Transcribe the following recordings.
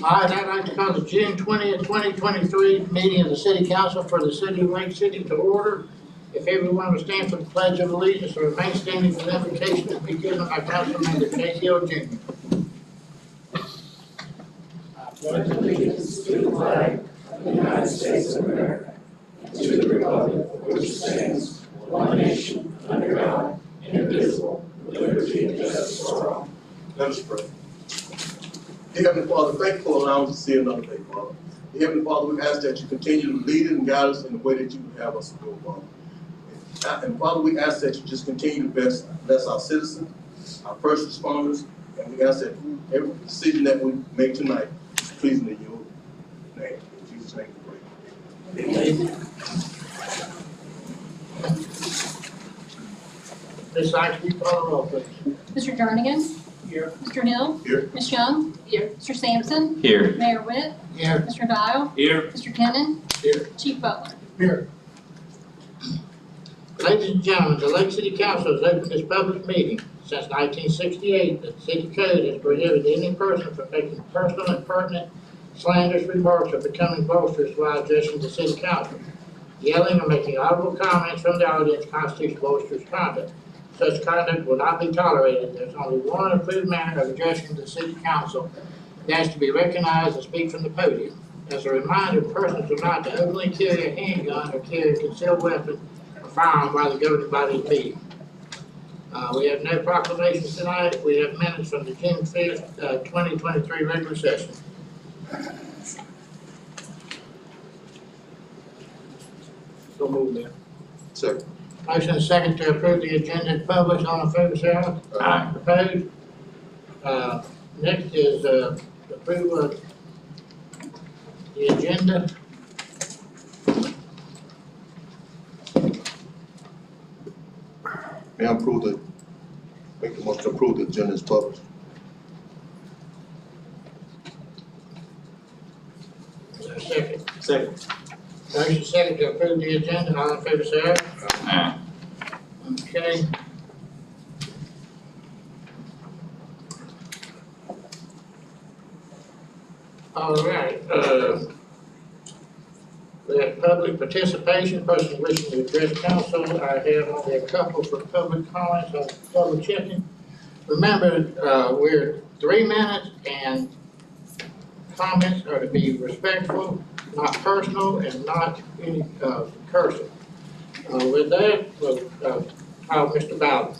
All right, I'd like to call the June 20th, 2023 meeting of the City Council for the City of Lake City to order. If everyone will stand for the Pledge of Allegiance or remain standing for the invocation to be given by Councilmember Casey O. Jr. I pledge allegiance to the flag of the United States of America, to the republic which stands one nation under God, indivisible, with liberty and justice for all. Let us pray. Dear Heavenly Father, thank you for allowing us to see another day, Father. Dear Heavenly Father, we ask that you continue to lead and guide us in the way that you would have us to go, Father. And Father, we ask that you just continue to bless our citizens, our first responders, and we ask that every decision that we make tonight is pleasing in your name. In Jesus' name we pray. Amen. Ms. Sykes, will you call the roll, please? Mr. Jernigan? Here. Mr. Hill? Here. Ms. Young? Here. Mr. Sampson? Here. Mayor Witt? Here. Mr. Dial? Here. Mr. Kennon? Here. Chief Butler? Here. Ladies and gentlemen, the Lake City Council has opened this public meeting. Since 1968, the city code has prohibited any person from making personal and pertinent slanderous remarks or becoming boisterous while addressing the city council. Yelling or making audible comments from the audience constitutes boisterous conduct. Such conduct will not be tolerated. There's only one approved manner of addressing the city council. It has to be recognized and speak from the podium. As a reminder, persons are not to openly carry a handgun or carry a concealed weapon or firearm while the governing body is meeting. We have no proclamations tonight. We have minutes from the June 5th, 2023 regular session. So move, Mayor. Second. Motion and second to approve the agenda is published. All in favor, say aye. Aye. Opposed? Next is approval of the agenda. May I make the motion to approve the agenda is published? Is there a second? Second. Motion second to approve the agenda. All in favor, say aye. Aye. Okay. All right, we have public participation, person wishing to address council. I have only a couple for public comments, I'll double checking. Remember, we're 3 minutes and comments are to be respectful, not personal, and not any cursing. With that, we'll call Mr. Bowden.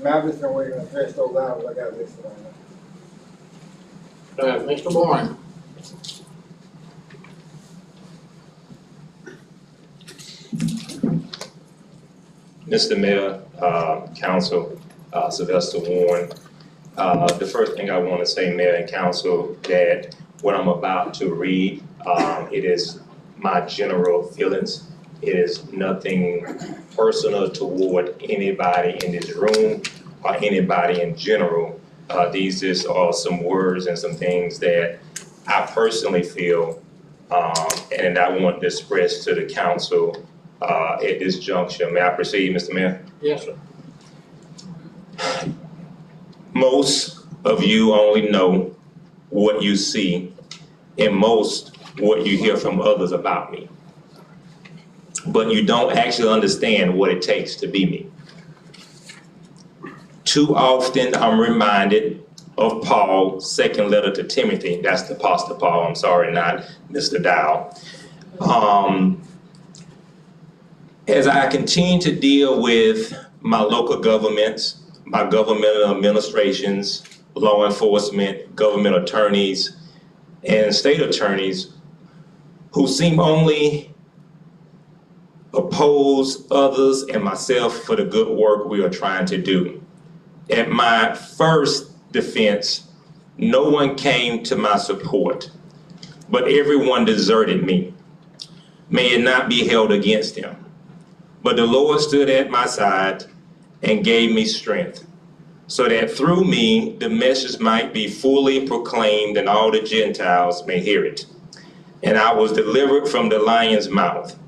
Now I'm just gonna wait and address those items I got listed on there. Mr. Warren. Mr. Mayor, Council, Sylvester Warren. The first thing I want to say, Mayor and Council, that what I'm about to read, it is my general feelings. It is nothing personal toward anybody in this room or anybody in general. These just are some words and some things that I personally feel and I want to express to the council at this juncture. May I proceed, Mr. Mayor? Yes, sir. Most of you only know what you see, and most what you hear from others about me. But you don't actually understand what it takes to be me. Too often I'm reminded of Paul's second letter to Timothy. That's the Apostle Paul, I'm sorry, not Mr. Dow. As I continue to deal with my local governments, my governmental administrations, law enforcement, government attorneys, and state attorneys who seem only oppose others and myself for the good work we are trying to do. At my first defense, no one came to my support, but everyone deserted me. May it not be held against them. But the Lord stood at my side and gave me strength, so that through me the message might be fully proclaimed and all the Gentiles may hear it. And I was delivered from the lion's mouth.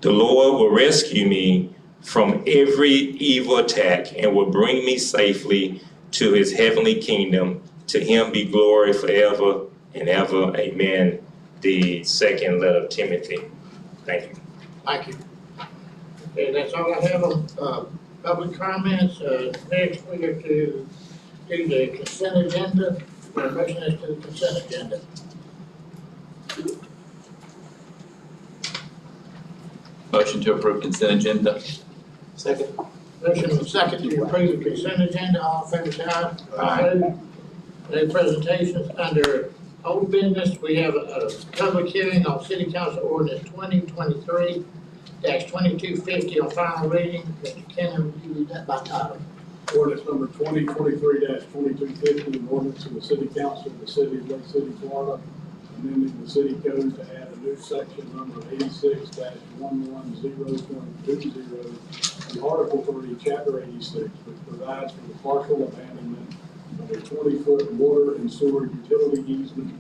The Lord will rescue me from every evil attack and will bring me safely to his heavenly kingdom. To him be glory forever. and ever. Amen. The second letter of Timothy. Thank you. Thank you. Okay, that's all I have on, public comments. Next, we have to do the consent agenda. Motion is to the consent agenda. Motion to approve consent agenda. Second. Motion and second to approve the consent agenda. All in favor, say aye. Aye. No presentations. Under old business, we have a public hearing on City Council Ordinance 2023-2250 on final reading. Mr. Kennon, would you read that by title? Ordinance number 2023-2250, an ordinance of the City Council of the City of Lake City, Florida, amending the city code to add a new section number 86-110.20 in Article 3, Chapter 86, which provides for the partial abandonment of a 20-foot water and sewer utility easement,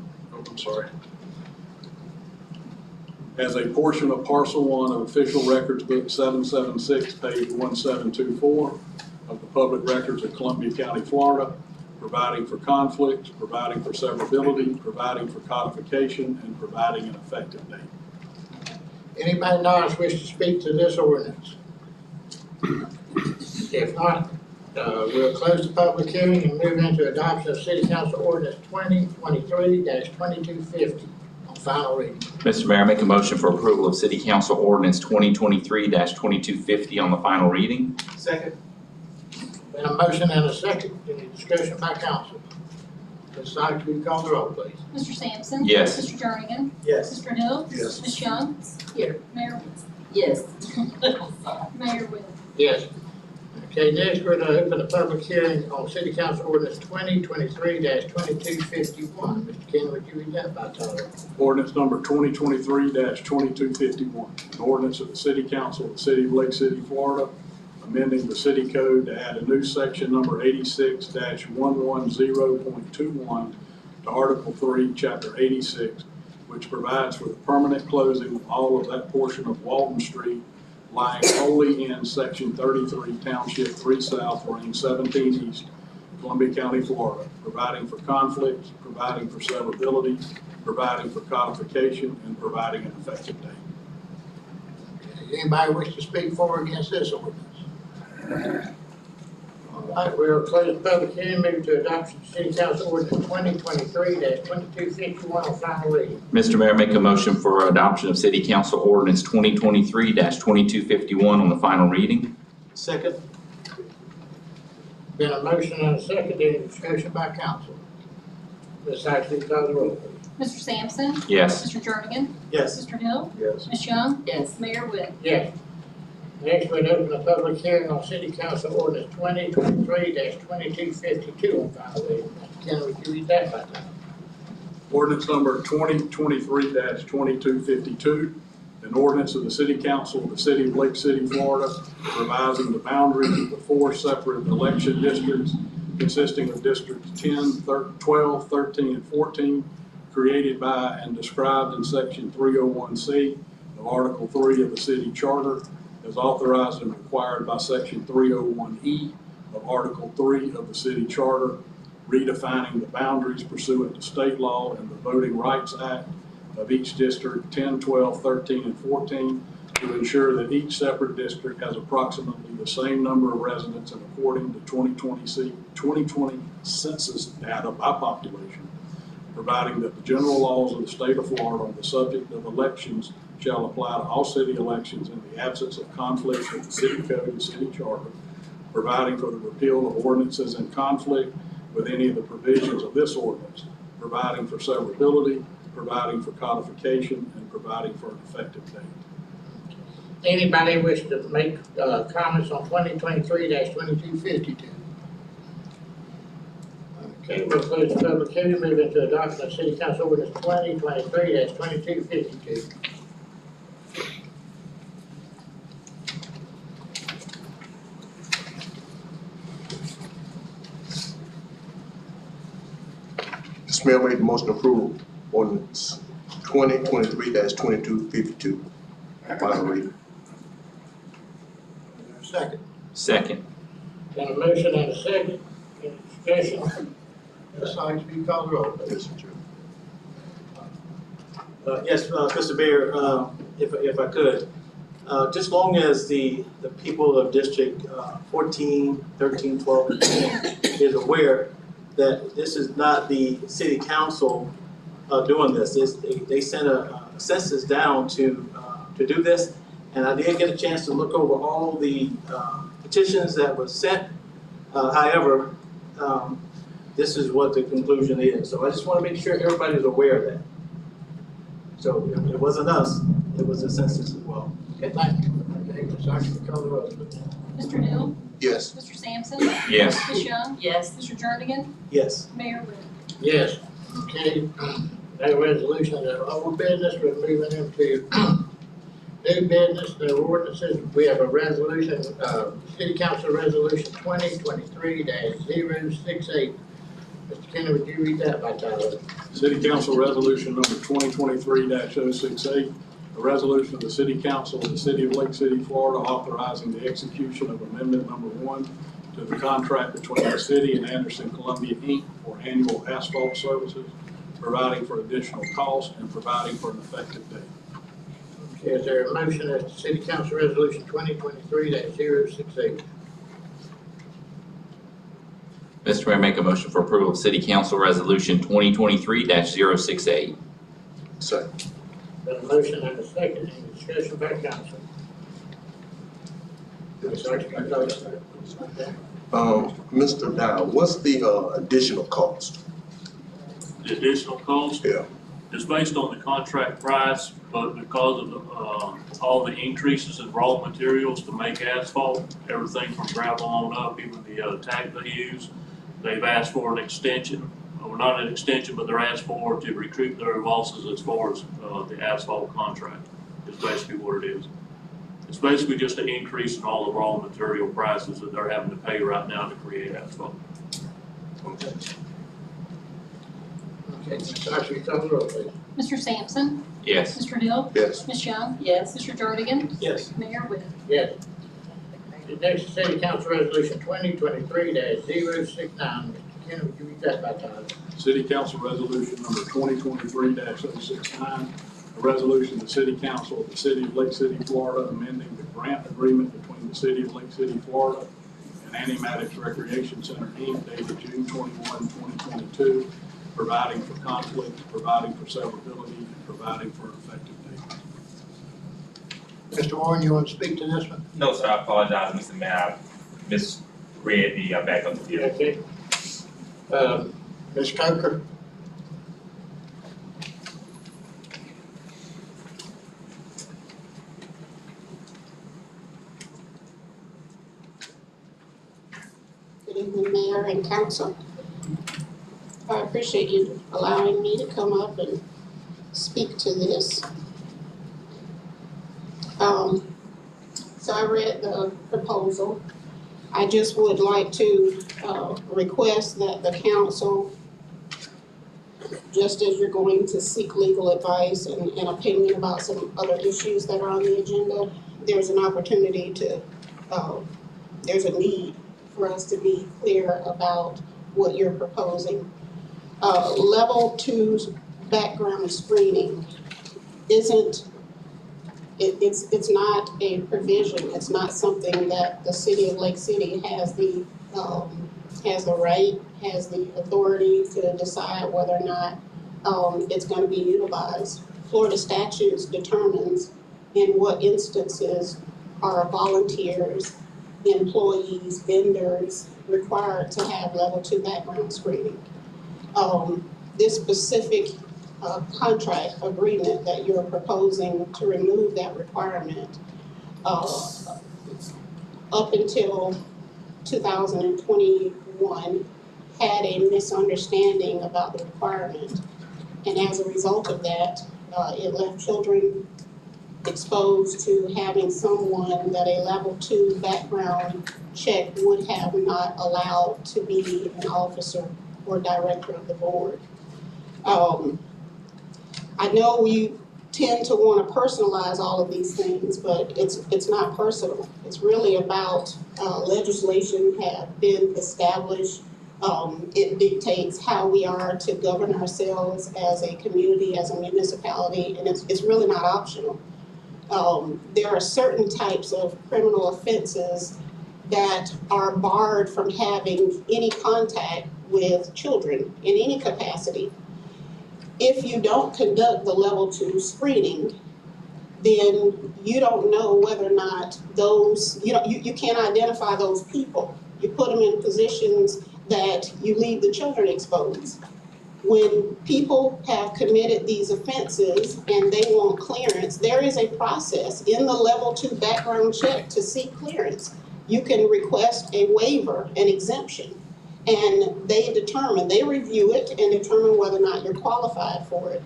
as a portion of Parcel 1 of Official Records Book 776, page 1724 of the Public Records of Columbia County, Florida, providing for conflicts, providing for severability, providing for codification, and providing an effective date. Anybody in the audience wish to speak to this ordinance? If not, we'll close the public hearing and move into adoption of City Council Ordinance 2023-2250 on final reading. Mr. Mayor, I make a motion for approval of City Council Ordinance 2023-2250 on the final reading. Second. Been a motion and a second. Any discussion by council? Ms. Sykes, will you call the roll, please? Mr. Sampson? Yes. Mr. Jernigan? Yes. Mr. Hill? Yes. Ms. Young? Here. Mayor, Yes. Mayor Will. Yes. Okay, next we're going to open a public hearing on City Council Ordinance 2023-2251. Mr. Ken, would you read that by title? Ordinance number 2023-2251, an ordinance of the City Council of the City of Lake City, Florida, amending the city code to add a new section number 86-110.21 to Article 3, Chapter 86, which provides for the permanent closing of all of that portion of Walton Street lying wholly in Section 33, Township 3 South, Range 17 East, Columbia County, Florida, providing for conflicts, providing for severability, providing for codification, and providing an effective date. Anybody wish to speak for or against this ordinance? All right, we'll close the public hearing, move to adoption of City Council Ordinance 2023-2251 on final reading. Mr. Mayor, I make a motion for adoption of City Council Ordinance 2023-2251 on the final reading. Second. Been a motion and a second. Any discussion by council? Ms. Sykes, will you call the roll, please? Mr. Sampson? Yes. Mr. Jernigan? Yes. Mr. Hill? Yes. Ms. Young? Yes. Mayor Will. Yes. Next, we'll open a public hearing on City Council Ordinance 2023-2252 on final reading. Mr. Kenny, would you read that by title? Ordinance number 2023-2252, an ordinance of the City Council of the City of Lake City, Florida, revising the boundaries of the 4 separate election districts consisting of districts 10, 12, 13, and 14, created by and described in section 301C of Article 3 of the City Charter, as authorized and required by section 301E of Article 3 of the City Charter, redefining the boundaries pursuant to state law and the Voting Rights Act of each district 10, 12, 13, and 14 to ensure that each separate district has approximately the same number of residents and according to 2020 census data by population, providing that the general laws of the state of Florida on the subject of elections shall apply to all city elections in the absence of conflicts with the city code and city charter, providing for the repeal of ordinances in conflict with any of the provisions of this ordinance, providing for severability, providing for codification, and providing for an effective date. Anybody wish to make comments on 2023-2252? Okay, we'll close the public hearing, move into adoption of City Council Ordinance 2023-2252. Mr. Mayor, make the motion to approve ordinance 2023-2252. Final reading. Is there a second? Second. Got a motion and a second. Any discussion? Ms. Sykes, will you call the roll, please? Yes, Mr. Chair. Yes, Mr. Mayor, if I could, just long as the people of District 14, 13, 12, and 10 is aware that this is not the city council doing this. They sent a census down to do this, and I did get a chance to look over all the petitions that were sent. However, this is what the conclusion is. So I just want to make sure everybody's aware of that. So it wasn't us, it was the census as well. Okay, thank you. Okay, Ms. Oxley, call the roll, please. Mr. Hill? Yes. Mr. Sampson? Yes. Ms. Young? Yes. Mr. Jernigan? Yes. Mayor Witten? Yes. Okay, that resolution is old business, we're moving into new business, the ordinances. We have a resolution, City Council Resolution 2023-068. Mr. Kenny, would you read that by title? City Council Resolution number 2023-068, a resolution of the City Council of the City of Lake City, Florida, authorizing the execution of Amendment Number 1 to the contract between the city and Anderson Columbia, Inc. for annual asphalt services, providing for additional cost and providing for an effective date. Okay, is there a motion that the City Council Resolution 2023-068? Mr. Mayor, make a motion for approval of City Council Resolution 2023-068. Second. Got a motion and a second, any discussion by council? Ms. Oxley, call the roll. Okay. Mr. Dow, what's the additional cost? The additional cost Yeah. is based on the contract price, but because of the, all the increases in raw materials to make asphalt, everything from gravel on up, even the tag they use, they've asked for an extension, or not an extension, but they're asked for to recoup their losses as far as the asphalt contract, is basically what it is. It's basically just an increase in all the raw material prices that they're having to pay right now to create asphalt. Okay. Okay, Ms. Oxley, call the roll, please. Mr. Sampson? Yes. Mr. Hill? Yes. Ms. Young? Yes. Mr. Jernigan? Yes. Mayor Witten? Yes. The next is City Council Resolution 2023-069. Mr. Kenny, would you read that by title? City Council Resolution number 2023-069, a resolution of the City Council of the City of Lake City, Florida, amending the grant agreement between the City of Lake City, Florida and Annie Maddox Recreation Center, Inc., dated June 21, 2022, providing for conflict, providing for severability, and providing for an effective date. Mr. Warren, you want to speak to this one? No, sir, I apologize, Mr. Mayor, I misread the backup of the bill. Okay. Ms. Coker? Good evening, Mayor and Council. I appreciate you allowing me to come up and speak to this. So I read the proposal. I just would like to request that the council, just as you're going to seek legal advice and opinion about some other issues that are on the agenda, there's an opportunity to, there's a need for us to be clear about what you're proposing. Level 2 background screening isn't, it's not a provision, it's not something that the city of Lake City has the right, has the authority to decide whether or not it's gonna be utilized. Florida statutes determines in what instances are volunteers, employees, vendors required to have level 2 background screening. This specific contract agreement that you're proposing to remove that requirement, up until 2021, had a misunderstanding about the requirement. And as a result of that, it left children exposed to having someone that a level 2 background check would have not allowed to be an officer or director of the board. I know we tend to want to personalize all of these things, but it's not personal. It's really about legislation have been established It dictates how we are to govern ourselves as a community, as a municipality, and it's really not optional. There are certain types of criminal offenses that are barred from having any contact with children in any capacity. If you don't conduct the level 2 screening, then you don't know whether or not those, you can't identify those people. You put them in positions that you leave the children exposed. When people have committed these offenses and they want clearance, there is a process in the level 2 background check to seek clearance. You can request a waiver, an exemption, and they review it and determine whether or not you're qualified for it.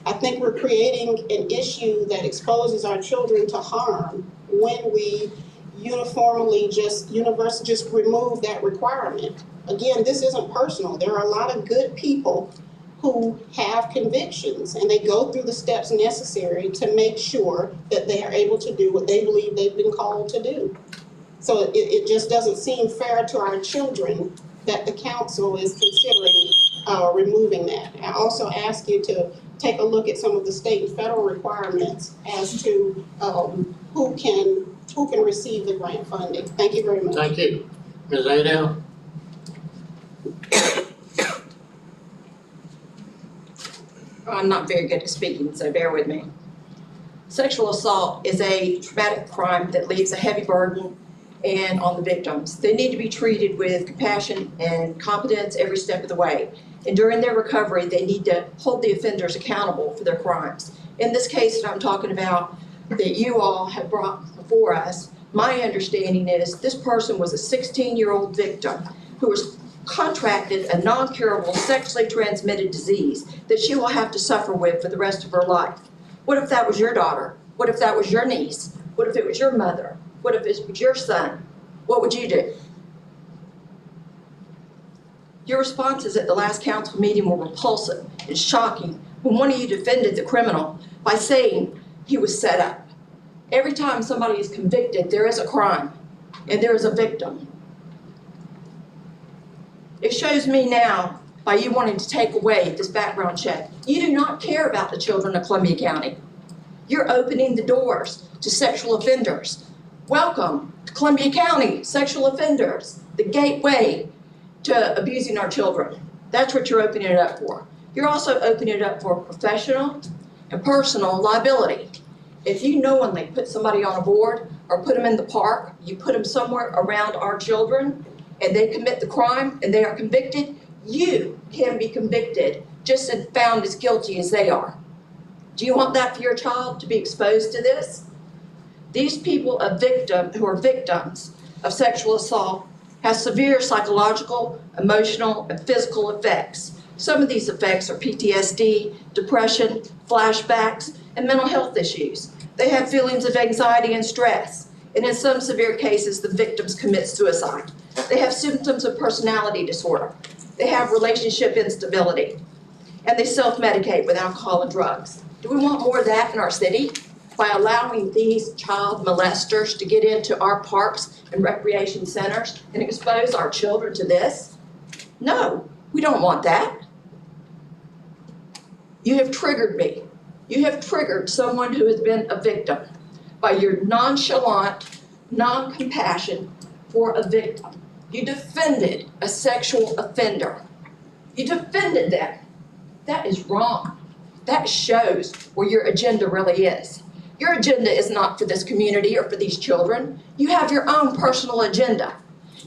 I think we're creating an issue that exposes our children to harm when we uniformly just remove that requirement. Again, this isn't personal. There are a lot of good people who have convictions and they go through the steps necessary to make sure that they are able to do what they believe they've been called to do. So it just doesn't seem fair to our children that the council is considering removing that. I also ask you to take a look at some of the state and federal requirements as to who can receive the grant funding. Thank you very much. Thank you. Ms. Adele? I'm not very good at speaking, so bear with me. Sexual assault is a traumatic crime that leaves a heavy burden on the victims. They need to be treated with compassion and competence every step of the way. And during their recovery, they need to hold the offenders accountable for their crimes. In this case that I'm talking about, that you all have brought before us, my understanding is this person was a 16-year-old victim who was contracted a non-curable sexually transmitted disease that she will have to suffer with for the rest of her life. What if that was your daughter? What if that was your niece? What if it was your mother? What if it was your son? What would you do? Your responses at the last council meeting were repulsive and shocking when one of you defended the criminal by saying he was set up. Every time somebody is convicted, there is a crime and there is a victim. It shows me now, by you wanting to take away this background check, you do not care about the children of Columbia County. You're opening the doors to sexual offenders. Welcome to Columbia County, sexual offenders, the gateway to abusing our children. That's what you're opening it up for. You're also opening it up for professional and personal liability. If you knowingly put somebody on a board or put them in the park, you put them somewhere around our children, and they commit the crime and they are convicted, you can be convicted just as found as guilty as they are. Do you want that for your child, to be exposed to this? These people who are victims of sexual assault have severe psychological, emotional, and physical effects. Some of these effects are PTSD, depression, flashbacks, and mental health issues. They have feelings of anxiety and stress, and in some severe cases, the victims commit suicide. They have symptoms of personality disorder. They have relationship instability, and they self-medicate with alcohol and drugs. Do we want more of that in our city? By allowing these child molesters to get into our parks and recreation centers and expose our children to this? No, we don't want that. You have triggered me. You have triggered someone who has been a victim by your nonchalant, non-compassion for a victim. You defended a sexual offender. You defended them. That is wrong. That shows where your agenda really is. Your agenda is not for this community or for these children. You have your own personal agenda.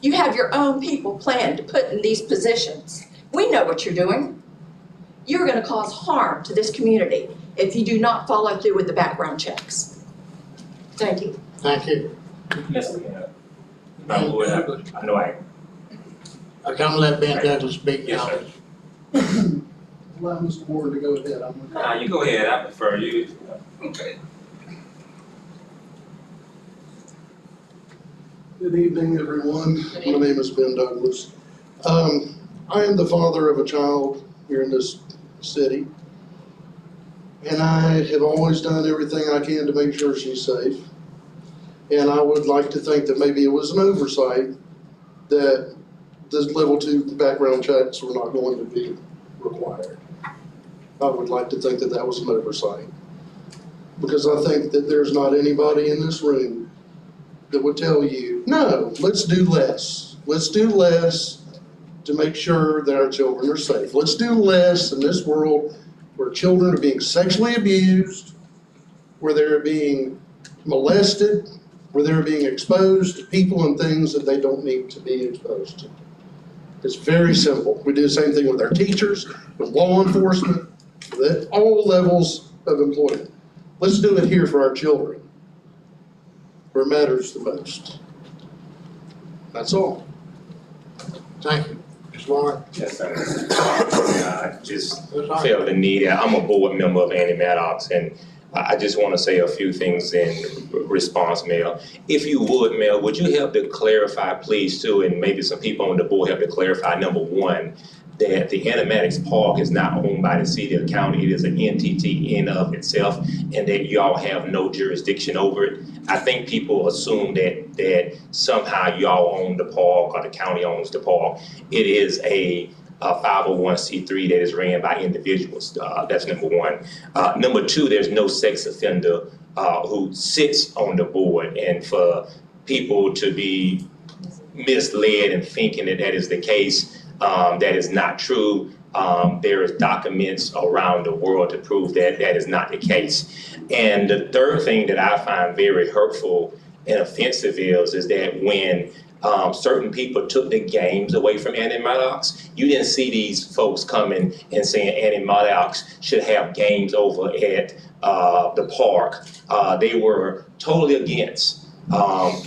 You have your own people planned to put in these positions. We know what you're doing. You're going to cause harm to this community if you do not follow through with the background checks. Thank you. Thank you. Yes, ma'am. I know I. I'm gonna let Ben Douglas speak Yes, now. sir. Allow Mr. Ward to go ahead. You go ahead, I prefer you. Okay. Good evening, everyone. My name is Ben Douglas. I am the father of a child here in this city, and I have always done everything I can to make sure she's safe. And I would like to think that maybe it was an oversight that the level 2 background checks were not going to be required. I would like to think that that was an oversight. Because I think that there's not anybody in this room that would tell you, no, let's do less. Let's do less to make sure that our children are safe. Let's do less in this world where children are being sexually abused, where they're being molested, where they're being exposed to people and things that they don't need to be exposed to. It's very simple. We do the same thing with our teachers, with law enforcement, with all levels of employment. Let's do it here for our children, where it matters the most. That's all. Thank you. Ms. Warren? Yes, sir. I just felt the need. I'm a board member of Annie Maddox, and I just want to say a few things in response, Mel. If you would, Mel, would you help to clarify, please, too, and maybe some people on the board help to clarify, number one, that the Animatics Park is not owned by the city or county. It is an entity in of itself, and that y'all have no jurisdiction over it. I think people assume that somehow y'all own the park or the county owns the park. It is a 501c3 that is ran by individuals. That's number one. Number two, there's no sex offender who sits on the board, and for people to be misled and thinking that that is the case, that is not true. There is documents around the world to prove that that is not the case. And the third thing that I find very hurtful and offensive is that when certain people took the games away from Annie Maddox, you didn't see these folks coming and saying Annie Maddox should have games over at the park. They were totally against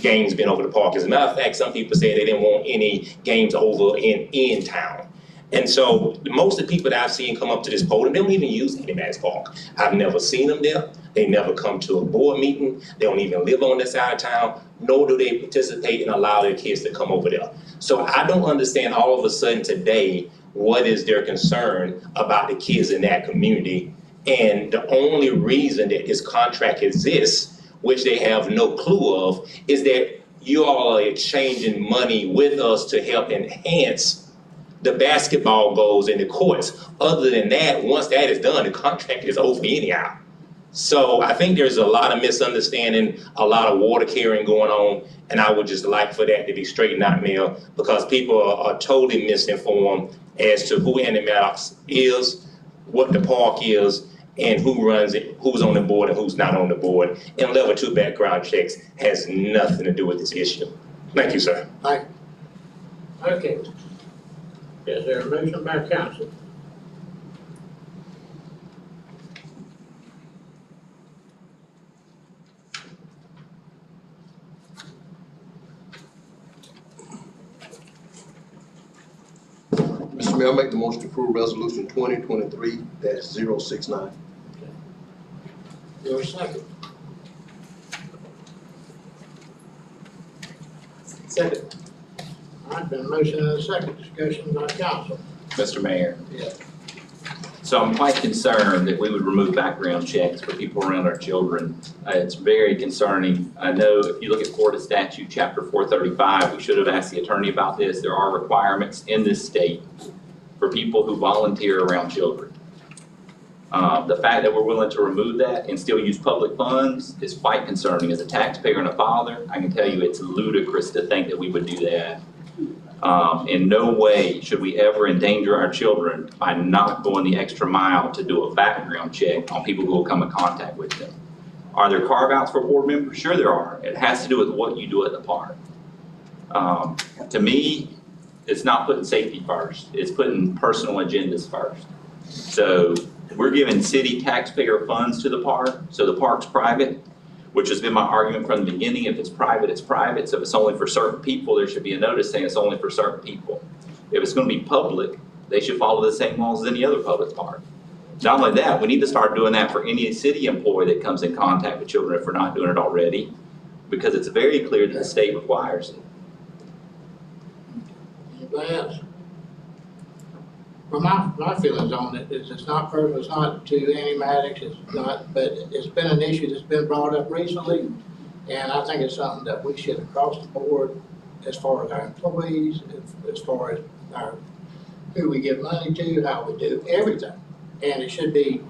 games being over the park. As a matter of fact, some people said they didn't want any games over in town. And so most of the people that I've seen come up to this podium, they don't even use Annie Maddox Park. I've never seen them there. They never come to a board meeting. They don't even live on this side of town, nor do they participate and allow their kids to come over there. So I don't understand all of a sudden today, what is their concern about the kids in that community? And the only reason that this contract exists, which they have no clue of, is that you all are exchanging money with us to help enhance the basketball goals in the courts. Other than that, once that is done, the contract is over anyhow. So I think there's a lot of misunderstanding, a lot of water carrying going on, and I would just like for that to be straightened out, Mel, because people are totally misinformed as to who Annie Maddox is, what the park is, and who runs it, who's on the board and who's not on the board. And level 2 background checks has nothing to do with this issue. Thank you, sir. Thank you. Okay. Is there a motion by council? Mr. Mayor, I make the motion to approve resolution 2023-069. Your second. Second. All right, been a motion and a second. Discussion by council. Mr. Mayor. Yeah. So I'm quite concerned that we would remove background checks for people around our children. It's very concerning. I know if you look at Florida statute, chapter 435, we should have asked the attorney about this. There are requirements in this state for people who volunteer around children. The fact that we're willing to remove that and still use public funds is quite concerning. As a taxpayer and a father, I can tell you it's ludicrous to think that we would do that. In no way should we ever endanger our children by not going the extra mile to do a background check on people who will come in contact with them. Are there carve-outs for board members? Sure there are. It has to do with what you do at the park. To me, it's not putting safety first. It's putting personal agendas first. So we're giving city taxpayer funds to the park, so the park's private, which has been my argument from the beginning. If it's private, it's private. So if it's only for certain people, there should be a notice saying it's only for certain people. If it's going to be public, they should follow the same laws as any other public park. Not only that, we need to start doing that for any city employee that comes in contact with children if we're not doing it already, because it's very clear that the state requires it. Anybody else? Well, my feelings on it is it's not personal, it's not to Annie Maddox, it's not, but it's been an issue that's been brought up recently, and I think it's something that we should across the board as far as our employees, as far as our, who we give money to, how we do everything. And it should be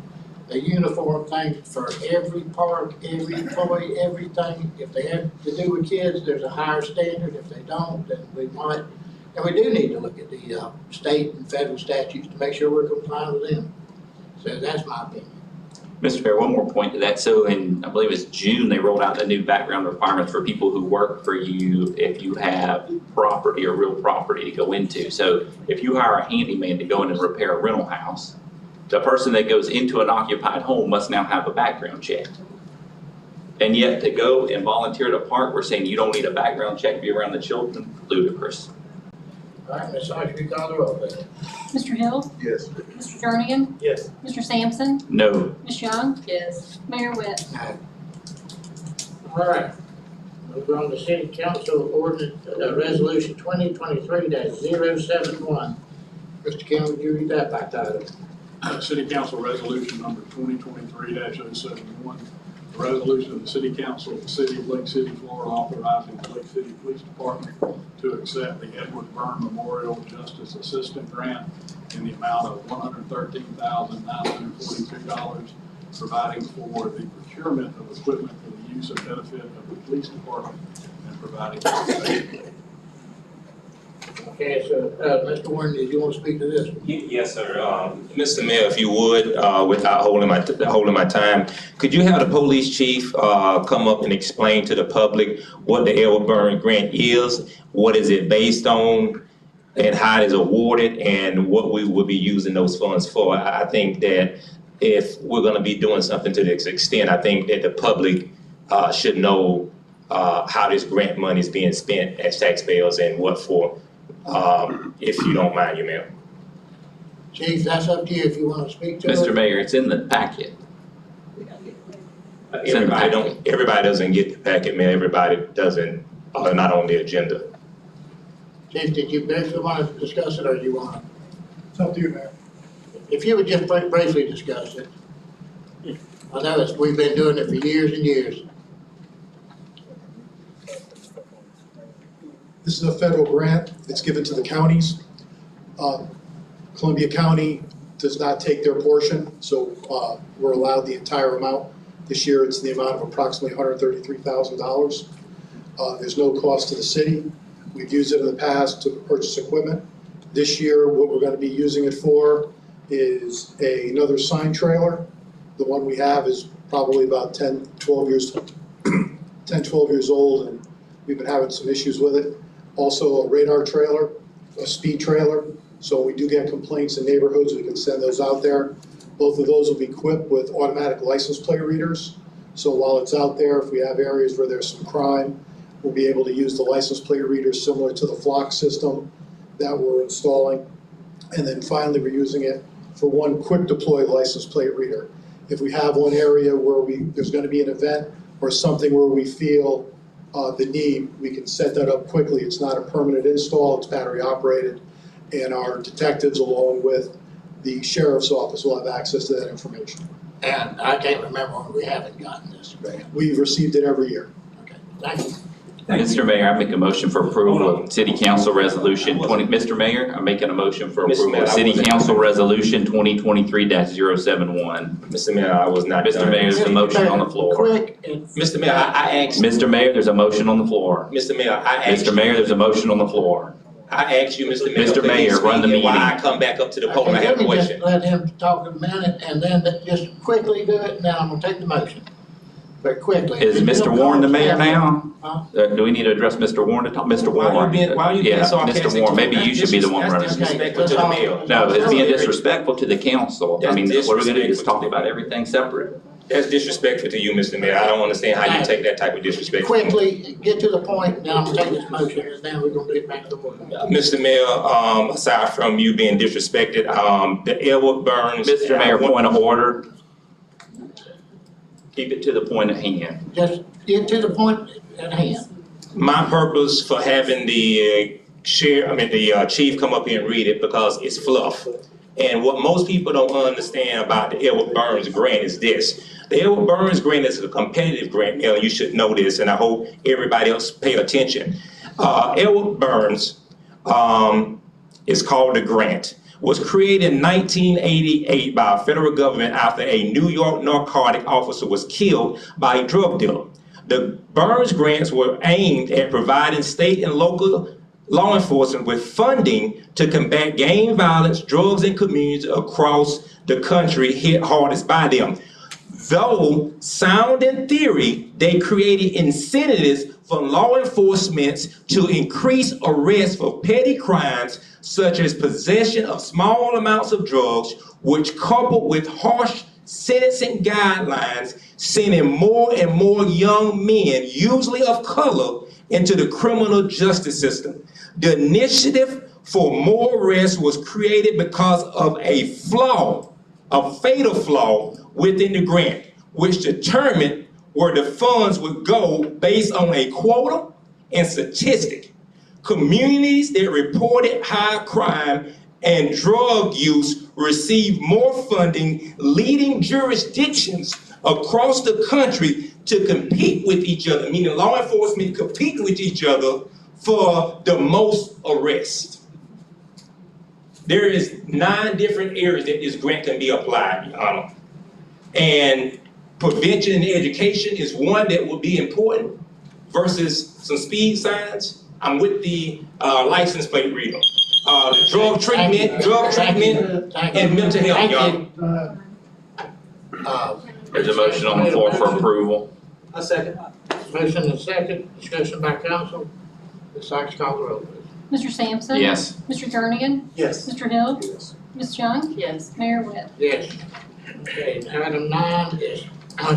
a uniform thing for every park, every employee, everything. If they have to do with kids, there's a higher standard. If they don't, then we might, and we do need to look at the state and federal statutes to make sure we're compliant with them. So that's my opinion. Mr. Mayor, one more point to that. So in, I believe it's June, they rolled out the new background requirements for people who work for you if you have property or real property to go into. So if you hire a handyman to go in and repair a rental house, the person that goes into an occupied home must now have a background check. And yet to go and volunteer at a park, we're saying you don't need a background check to be around the children, ludicrous. All right, Ms. Sykes, you call the roll, please. Mr. Hill? Yes. Mr. Jernigan? Yes. Mr. Sampson? No. Ms. Young? Yes. Mayor Whit? All right. Move on to City Council Ordinance, Resolution 2023-071. Mr. Kim, would you read that by title? City Council Resolution number 2023-071, a resolution of the City Council of the City of Lake City, Florida, authorizing the Lake City Police Department to accept the Edward Byrne Memorial Justice Assistant Grant in the amount of $113,942, providing for the procurement of equipment for the use and benefit of the police department and providing for safety. Okay, so, Mr. Warren, did you want to speak to this one? Yes, sir. Mr. Mayor, if you would, without holding my time, could you have the police chief come up and explain to the public what the Edward Byrne Grant is, what is it based on, and how it is awarded, and what we will be using those funds for? I think that if we're going to be doing something to this extent, I think that the public should know how this grant money is being spent as taxpayers and what for. If you don't mind, your mayor. Chief, that's up to you if you want to speak to it. Mr. Mayor, it's in the packet. Everybody doesn't get the packet, man. Everybody doesn't, are not on the agenda. Chief, did you briefly want to discuss it, or do you want to? It's up to you, Mayor. If you would just briefly discuss it. I know we've been doing it for years and years. This is a federal grant. It's given to the counties. Columbia County does not take their portion, so we're allowed the entire amount. This year, it's the amount of approximately $133,000. There's no cost to the city. We've used it in the past to purchase equipment. This year, what we're going to be using it for is another sign trailer. The one we have is probably about 10, 12 years old, and we've been having some issues with it. Also a radar trailer, a speed trailer. So we do get complaints in neighborhoods, we can send those out there. Both of those will be equipped with automatic license plate readers. So while it's out there, if we have areas where there's some crime, we'll be able to use the license plate readers similar to the Flock system that we're installing. And then finally, we're using it for one quick deploy license plate reader. If we have one area where there's going to be an event or something where we feel the need, we can set that up quickly. It's not a permanent install, it's battery operated, and our detectives along with the sheriff's office will have access to that information. And I can't remember when we haven't gotten this grant. We've received it every year. Okay, thank you. Mr. Mayor, I make a motion for approval of City Council Resolution 20, Mr. Mayor, I'm making a motion for approval of City Council Resolution 2023-071. Mr. Mayor, I was not Mr. done. Mayor, there's a motion on the floor. Quick and. Mr. Mayor, I asked. Mr. Mayor, there's a motion on the floor. Mr. Mayor, I asked. Mr. Mayor, there's a motion on the floor. I asked you, Mr. Mayor. Mr. to Mayor, run the speak, and why meeting. I come back up to the podium, I Okay, have a let me just question. let him talk a minute, and then just quickly do it, now I'm gonna take the motion. Very quickly. Is Mr. Warren the mayor now? Huh? Do we need to address Mr. Warren to talk? Mr. Why Warren? are you being Yeah, sarcastic? Mr. Warren, maybe you should be the one running. That's disrespectful to the mayor. No, it's being disrespectful to the council. I mean, That's what are we gonna do, just disrespectful. talk about everything separate? That's disrespectful to you, Mr. Mayor. I don't understand how you take that type of disrespect. Quickly, get to the point, now I'm gonna take this motion, and then we're gonna get back to work. Mr. Mayor, aside from you being disrespected, the Edward Burns. Mr. Mayor, point of order. Keep it to the point at hand. Just get to the point at hand. My purpose for having the chief come up here and read it because it's fluff. And what most people don't understand about the Edward Burns grant is this. The Edward Burns grant is a competitive grant, Mayor, and you should know this, and I hope everybody else pay attention. Edward Burns, is called the grant, was created in 1988 by a federal government after a New York narcotic officer was killed by a drug dealer. The Burns grants were aimed at providing state and local law enforcement with funding to combat gang violence, drugs in communities across the country hit hardest by them. Though sound in theory, they created incentives for law enforcement to increase arrests for petty crimes such as possession of small amounts of drugs, which coupled with harsh sentencing guidelines, sending more and more young men, usually of color, into the criminal justice system. The initiative for more arrests was created because of a flaw, a fatal flaw within the grant, which determined where the funds would go based on a quota and statistic. Communities that reported high crime and drug use received more funding, leading jurisdictions across the country to compete with each other, meaning law enforcement compete with each other for the most arrests. There is 9 different areas that this grant can be applied, Your Honor. And prevention and education is one that will be important versus some speed signs. I'm with the license plate reader. Drug treatment, and mental health, Your Honor. There's a motion on the floor for approval. A second. Motion and second, discussion by council. Ms. Sykes, call the roll, please. Mr. Sampson? Yes. Mr. Jernigan? Yes. Mr. Hill? Yes. Ms. Young? Yes. Mayor Webb? Yes. Okay, item 9 is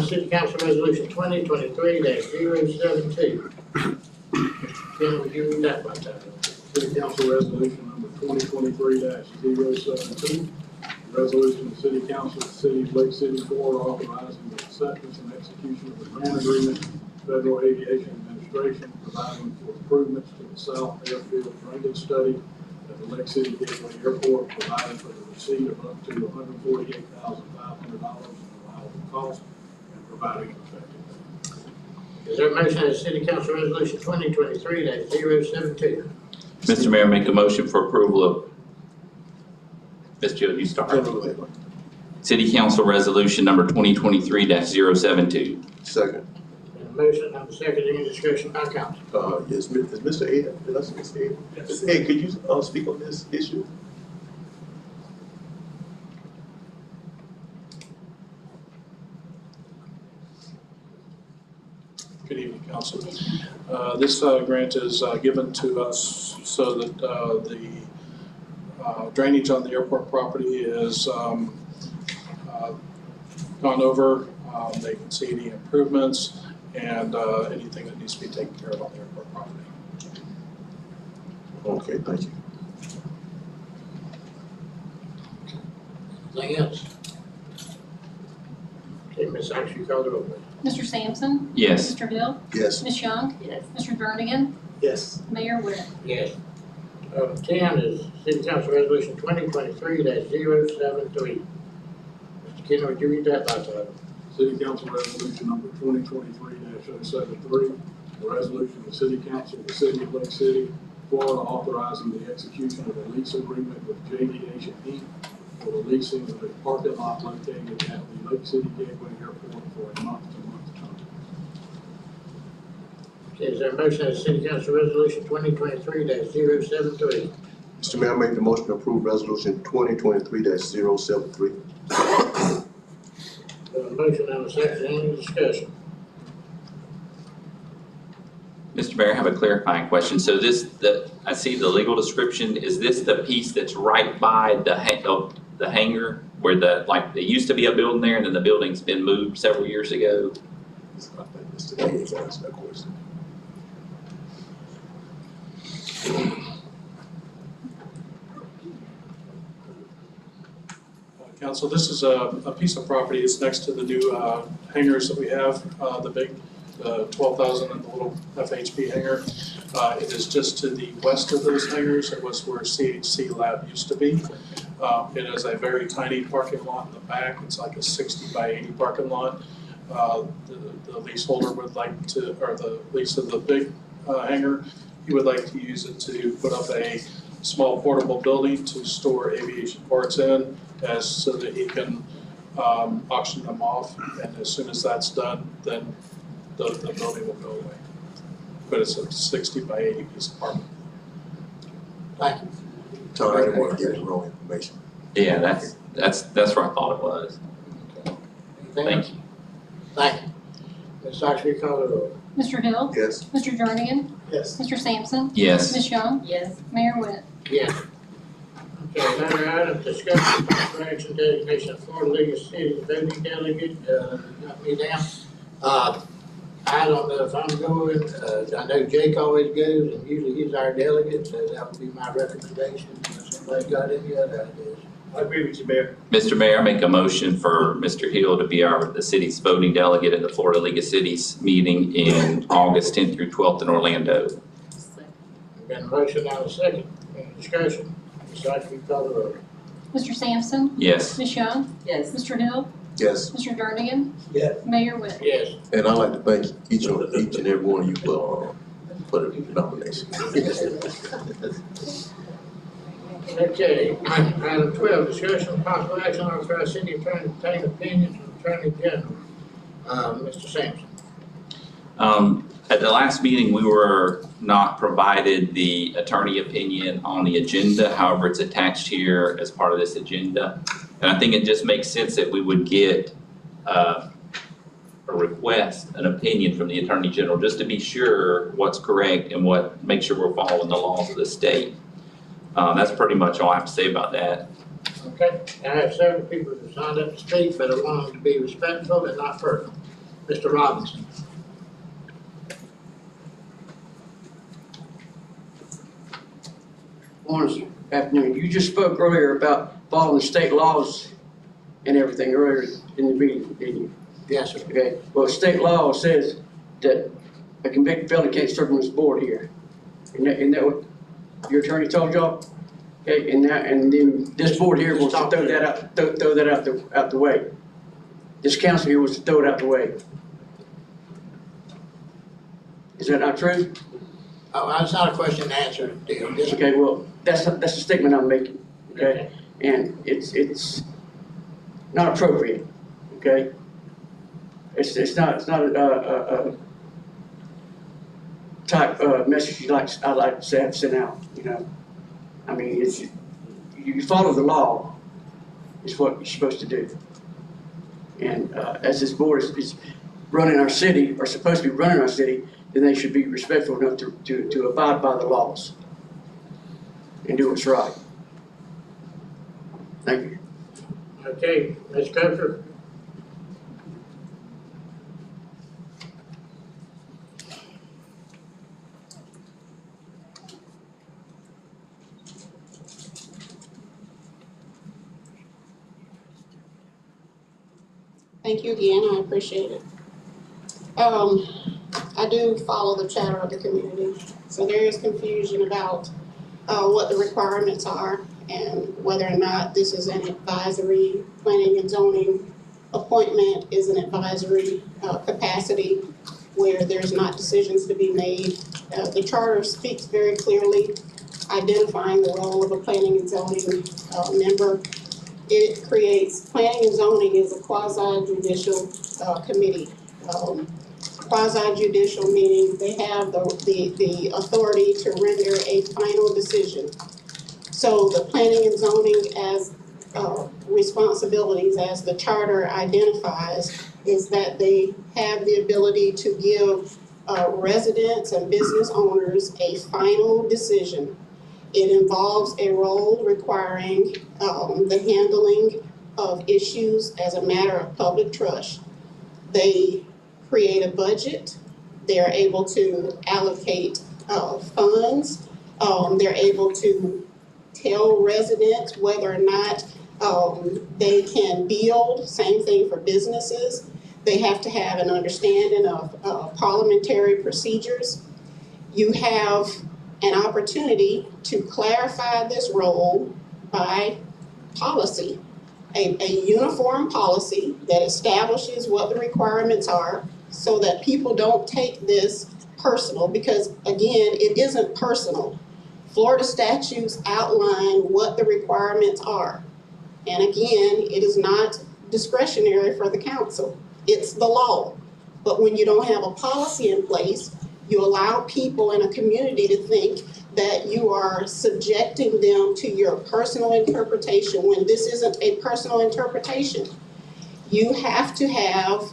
City Council Resolution 2023-072. Ken, would you read that by title? City Council Resolution number 2023-072. Resolution of the City Council of the City of Lake City, Florida, authorizing the acceptance and execution of a grant agreement with Federal Aviation Administration, providing for improvements to the South Airfield drainage study at the Lake City Gateway Airport, providing for the receipt of up to $148,500 in allowable cost, and providing an effective date. Is there a motion that City Council Resolution 2023-072? Mr. Mayor, make a motion for approval of, Ms. Jill, you start. City Council Resolution number 2023-072. Second. A motion and a second, any discussion by council? Yes, is Mr. Ed, did I see Mr. Ed? Mr. Ed, could you, speak on this issue? Good evening, Council. This grant is given to us so that the drainage on the airport property is gone over. They can see any improvements and anything that needs to be taken care of on the airport property. Okay, thank you. Anything else? Okay, Ms. Sykes, you call the roll, please. Mr. Sampson? Yes. Mr. Hill? Yes. Ms. Young? Yes. Mr. Jernigan? Yes. Mayor Webb? Yes. 10 is City Council Resolution 2023-073. Mr. Kenny, would you read that by title? City Council Resolution number 2023-073, a resolution of the City Council of the City of Lake City, Florida, authorizing the execution of a lease agreement with JDH Inc. for the leasing of a parking lot located at the Lake City Gateway Airport for a month-to-month term. Okay, is there a motion that City Council Resolution 2023-073? Mr. Mayor, I make the motion to approve resolution 2023-073. A motion and a second, any discussion? Mr. Mayor, I have a clarifying question. So I see the legal description. Is this the piece that's right by the hangar where there used to be a building there and then the building's been moved several years ago? I think Mr. Ed answered that question. Council, this is a piece of property. It's next to the new hangars that we have, the big 12,000 and the little FHP hangar. It is just to the west of those hangars. It was where CHC Lab used to be. It is a very tiny parking lot in the back. It's like a 60 by 80 parking lot. The leaseholder would like to, or the lease of the big hangar he would like to use it to put up a small portable building to store aviation parts in, so that he can auction them off. And as soon as that's done, then the building will go away. But it's a 60 by 80 piece of apartment. Thank you. Tom, I didn't want to give the wrong information. Yeah, that's where I thought it was. Anything Thank else? you. Thank you. Ms. Sykes, will you call the roll? Mr. Hill? Yes. Mr. Jernigan? Yes. Mr. Sampson? Yes. Ms. Young? Yes. Mayor Webb? Yes. Okay, another item, discussion of possible action designation of Florida League of Cities voting delegate, got me down. I don't know if I'm going, I know Jake always goes, and usually he's our delegate, so that would be my recommendation. If somebody got any other ideas? I agree with you, Mayor. Mr. Mayor, I make a motion for Mr. Hill to be the city's voting delegate at the Florida League of Cities meeting in August 10th through 12th in Orlando. Got a motion and a second, any discussion? Ms. Sykes, will you call the roll? Mr. Sampson? Yes. Ms. Young? Yes. Mr. Hill? Yes. Mr. Jernigan? Yes. Mayor Webb? Yes. And I'd like to thank each and every one of you for the nomination. Okay, item 12, discussion of possible action on our city attorney to obtain opinions from Attorney General. Mr. Sampson. At the last meeting, we were not provided the attorney opinion on the agenda. However, it's attached here as part of this agenda. And I think it just makes sense that we would get a request, an opinion from the Attorney General, just to be sure what's correct and make sure we're following the laws of the state. That's pretty much all I have to say about that. Okay, I have several people who signed up to speak, but I want them to be respectful and not personal. Mr. Robinson. Morning, afternoon. You just spoke earlier about following state laws and everything earlier in the meeting, didn't you? Yes, sir. Okay, well, state law says that a convicted felon can't serve on this board here. Isn't that what your attorney told y'all? Okay, and then this board here wants to throw that out the way. This council here wants to throw it out the way. Is that not true? Oh, that's not a question and answer deal. This- Okay, well, that's a statement I'm making, okay? And it's not appropriate, okay? It's not a type message I'd like to have sent out, you know? I mean, you follow the law is what you're supposed to do. And as this board is running our city, or supposed to be running our city, then they should be respectful enough to abide by the laws and do what's right. Thank you. Okay, Ms. Coker. Thank you again, I appreciate it. I do follow the chatter of the community, so there is confusion about what the requirements are and whether or not this is an advisory planning and zoning appointment, is an advisory capacity where there's not decisions to be made. The charter speaks very clearly identifying the role of a planning and zoning member. It creates, planning and zoning is a quasi-judicial committee. Quasi-judicial meaning they have the authority to render a final decision. So the planning and zoning as responsibilities, as the charter identifies, is that they have the ability to give residents and business owners a final decision. It involves a role requiring the handling of issues as a matter of public trust. They create a budget, they're able to allocate funds, they're able to tell residents whether or not they can build, same thing for businesses. They have to have an understanding of parliamentary procedures. You have an opportunity to clarify this role by policy, a uniform policy that establishes what the requirements are so that people don't take this personal, because again, it isn't personal. Florida statutes outline what the requirements are. And again, it is not discretionary for the council. It's the law. But when you don't have a policy in place, you allow people in a community to think that you are subjecting them to your personal interpretation when this isn't a personal interpretation. You have to have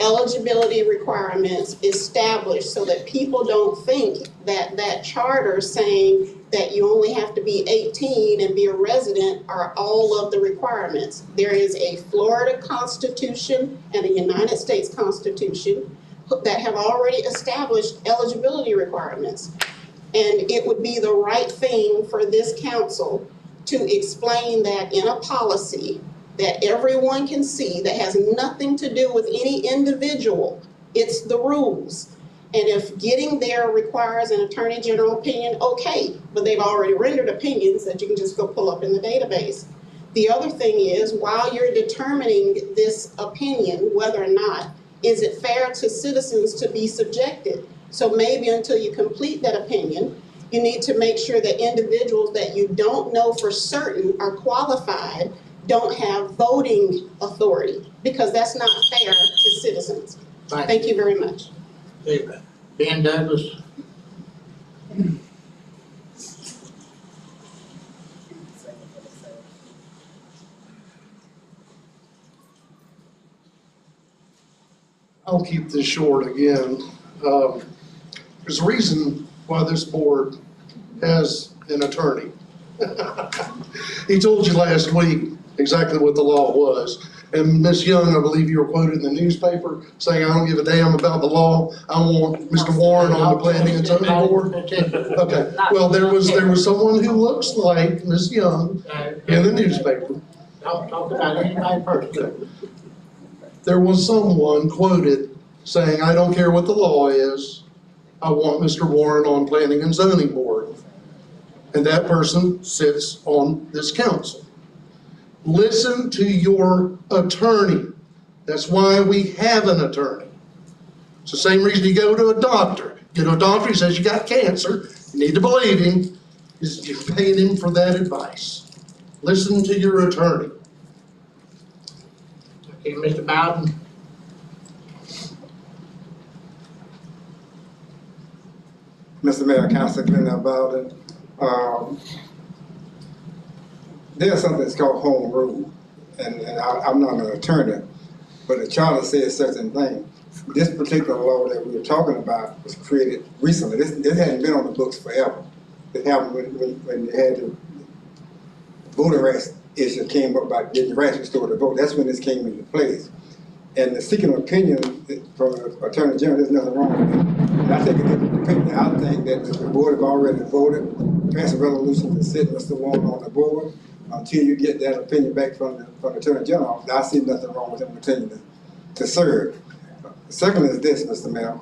eligibility requirements established so that people don't think that that charter saying that you only have to be 18 and be a resident are all of the requirements. There is a Florida Constitution and a United States Constitution that have already established eligibility requirements. And it would be the right thing for this council to explain that in a policy that everyone can see, that has nothing to do with any individual. It's the rules. And if getting there requires an attorney general opinion, okay, but they've already rendered opinions that you can just go pull up in the database. The other thing is, while you're determining this opinion, whether or not, is it fair to citizens to be subjected? So maybe until you complete that opinion, you need to make sure that individuals that you don't know for certain are qualified don't have voting authority, because that's not fair to citizens. Thank you very much. Ben Douglas. I'll keep this short again. There's a reason why this board has an attorney. He told you last week exactly what the law was. And Ms. Young, I believe you were quoted in the newspaper saying, I don't give a damn about the law. I want Mr. Warren on the planning and zoning board. Okay, well, there was someone who looks like Ms. Young in the newspaper. Don't talk about anybody personally. There was someone quoted saying, I don't care what the law is. I want Mr. Warren on planning and zoning board. And that person sits on this council. Listen to your attorney. That's why we have an attorney. It's the same reason you go to a doctor. You go to a doctor, he says you got cancer, you need to believe him, you're paying him for that advice. Listen to your attorney. Okay, Mr. Bowden. Mr. Mayor, Councilman Bowden, there's something that's called home rule, and I'm not an attorney, but the charter says certain things. This particular law that we were talking about was created recently. This hadn't been on the books forever. It happened when they had the voting rights issue came up about getting rights restored to vote. That's when this came into place. And the seeking of opinion from the Attorney General, there's nothing wrong with it. And I take a different opinion. I think that the board have already voted, passed a resolution to sit Mr. Warren on the board. Until you get that opinion back from the Attorney General, I see nothing wrong with him continuing to serve. Second is this, Mr. Mayor.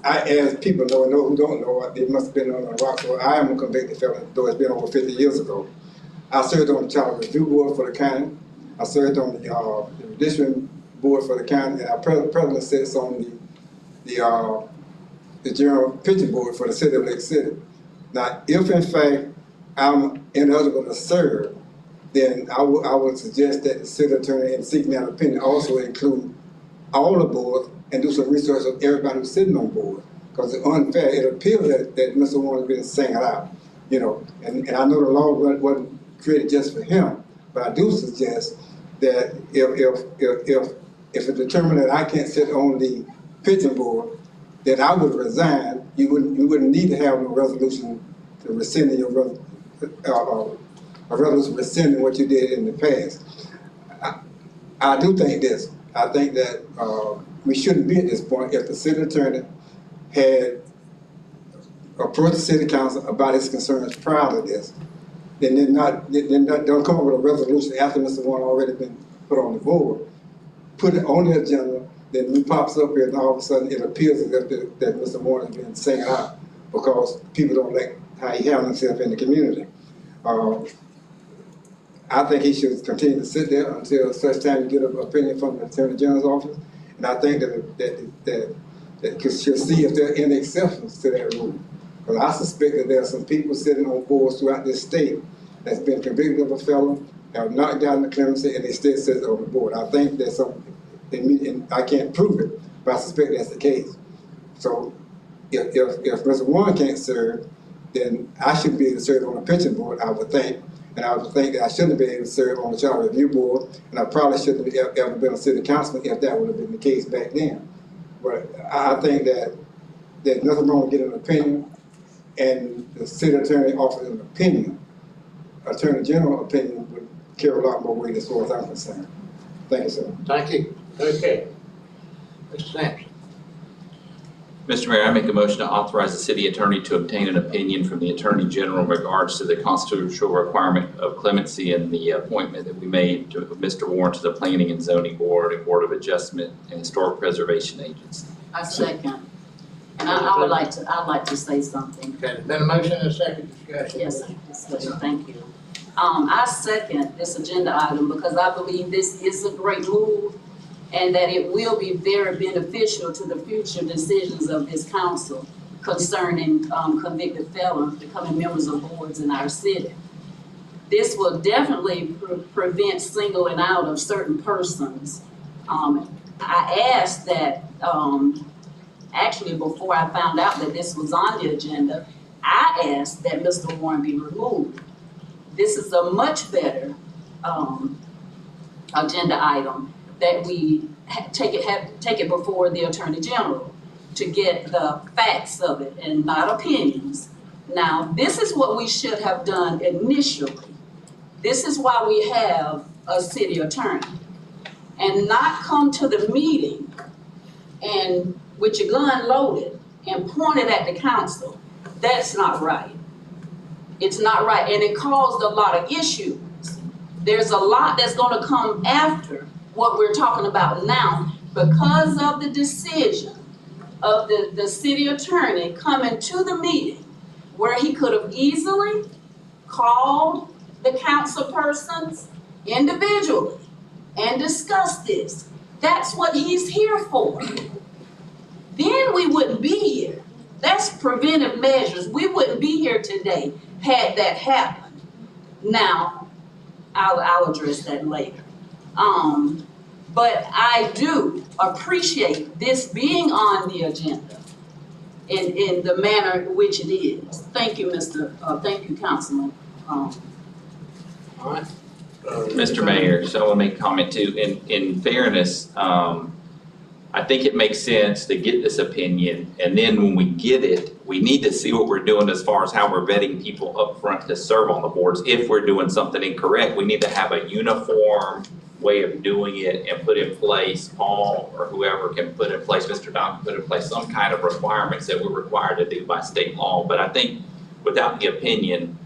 As people know who don't know, it must have been on the rock. So I am a convicted felon, though it's been over 50 years ago. I served on the Child Review Board for the county. I served on the district board for the county, and our president sits on the general pension board for the city of Lake City. Now, if in fact I'm ineligible to serve, then I would suggest that the city attorney in seeking that opinion also include all the boards and do some research of everybody who's sitting on board. Because it's unfair. It appears that Mr. Warren has been saying it out, you know. And I know the law wasn't created just for him, but I do suggest that if it's determined that I can't sit on the pension board, then I would resign. You wouldn't need to have no resolution to rescind your a resolution rescinding what you did in the past. I do think this. I think that we shouldn't be at this point if the city attorney had approached the city council about his concerns prior to this. Then don't come up with a resolution after Mr. Warren already been put on the board. Put it on the agenda, then he pops up here and all of a sudden it appears as if that Mr. Warren has been saying out because people don't like how he handles himself in the community. I think he should continue to sit there until such time you get an opinion from the Attorney General's office. And I think that that should see if there are any exceptions to that rule. Because I suspect that there are some people sitting on boards throughout this state that's been convicted of a felon, have not gotten the clemency, and they still sit on the board. I think there's some, and I can't prove it, but I suspect that's the case. So if Mr. Warren can't serve, then I should be able to serve on the pension board, I would think. And I would think that I shouldn't be able to serve on the child review board, and I probably shouldn't have ever been a city councilman if that would have been the case back then. But I think that there's nothing wrong with getting an opinion, and the city attorney offers an opinion. Attorney General opinion would carry a lot more weight as far as I'm concerned. Thank you, sir. Thank you. Okay. Mr. Sampson. Mr. Mayor, I make a motion to authorize the city attorney to obtain an opinion from the Attorney General in regards to the constitutional requirement of clemency and the appointment that we made to Mr. Warren to the Planning and Zoning Board and Board of Adjustment and Historic Preservation Agency. I second. And I'd like to say something. Okay, there's been a motion and a second discussion. Yes, thank you. I second this agenda item because I believe this is a great move and that it will be very beneficial to the future decisions of this council concerning convicted felons becoming members of boards in our city. This will definitely prevent singling out of certain persons. I asked that, actually before I found out that this was on the agenda, I asked that Mr. Warren be removed. This is a much better agenda item that we take it before the Attorney General to get the facts of it and not opinions. Now, this is what we should have done initially. This is why we have a city attorney. And not come to the meeting and with your gun loaded and pointed at the council. That's not right. It's not right, and it caused a lot of issues. There's a lot that's gonna come after what we're talking about now because of the decision of the city attorney coming to the meeting where he could have easily called the council persons individually and discussed this. That's what he's here for. Then we wouldn't be here. That's preventive measures. We wouldn't be here today had that happened. Now, I'll address that later. But I do appreciate this being on the agenda in the manner in which it is. Thank you, thank you, Councilman. All right. Mr. Mayor, so I want to make a comment too. In fairness, I think it makes sense to get this opinion, and then when we get it, we need to see what we're doing as far as how we're vetting people up front to serve on the boards. If we're doing something incorrect, we need to have a uniform way of doing it and put in place, Paul or whoever can put in place, Mr. Dodd can put in place some kind of requirements that we're required to do by state law. But I think without the opinion,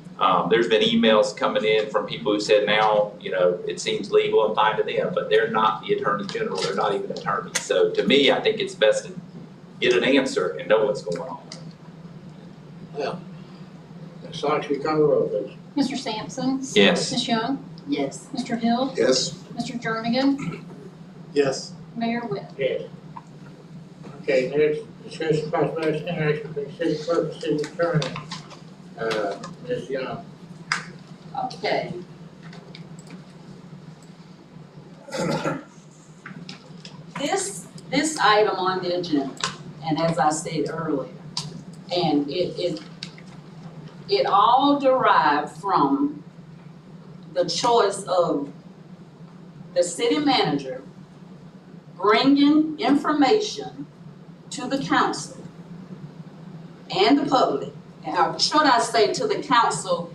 there's been emails coming in from people who said now, it seems legal and fine to them, but they're not the Attorney General, they're not even attorneys. So to me, I think it's best to get an answer and know what's going on. Yeah. Ms. Sykes, you call the roll, please. Mr. Sampson? Yes. Ms. Young? Yes. Mr. Hill? Yes. Mr. Jernigan? Yes. Mayor Witt? Yes. Okay, next, discussion possible action, interaction between city clerk and city attorney. Ms. Young. Okay. This item on the agenda, and as I said earlier, and it all derived from the choice of the city manager bringing information to the council and the public, or should I say to the council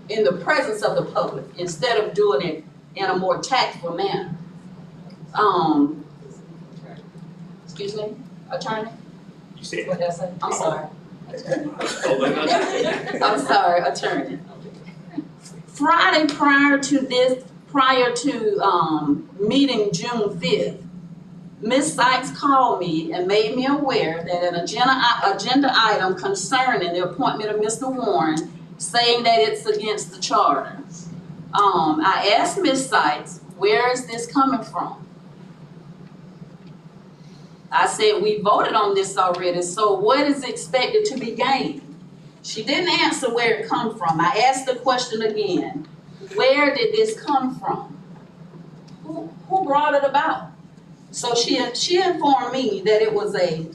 in the presence of the public, instead of doing it in a more tactful manner. Excuse me, attorney? You said. What did I say? I'm sorry. I'm sorry, attorney. Friday prior to meeting June 5th, Ms. Sykes called me and made me aware that an agenda item concerning the appointment of Mr. Warren, saying that it's against the charter. I asked Ms. Sykes, where is this coming from? I said, we voted on this already, so what is expected to be gained? She didn't answer where it come from. I asked the question again. Where did this come from? Who brought it about? So she informed me that it was a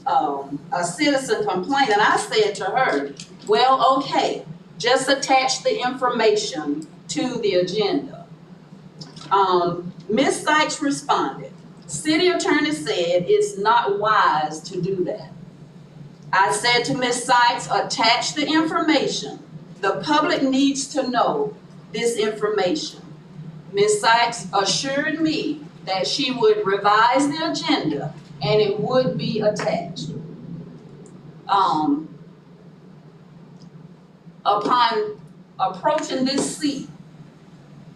citizen complaint, and I said to her, well, okay, just attach the information to the agenda. Ms. Sykes responded, city attorney said it's not wise to do that. I said to Ms. Sykes, attach the information. The public needs to know this information. Ms. Sykes assured me that she would revise the agenda and it would be attached. Upon approaching this seat,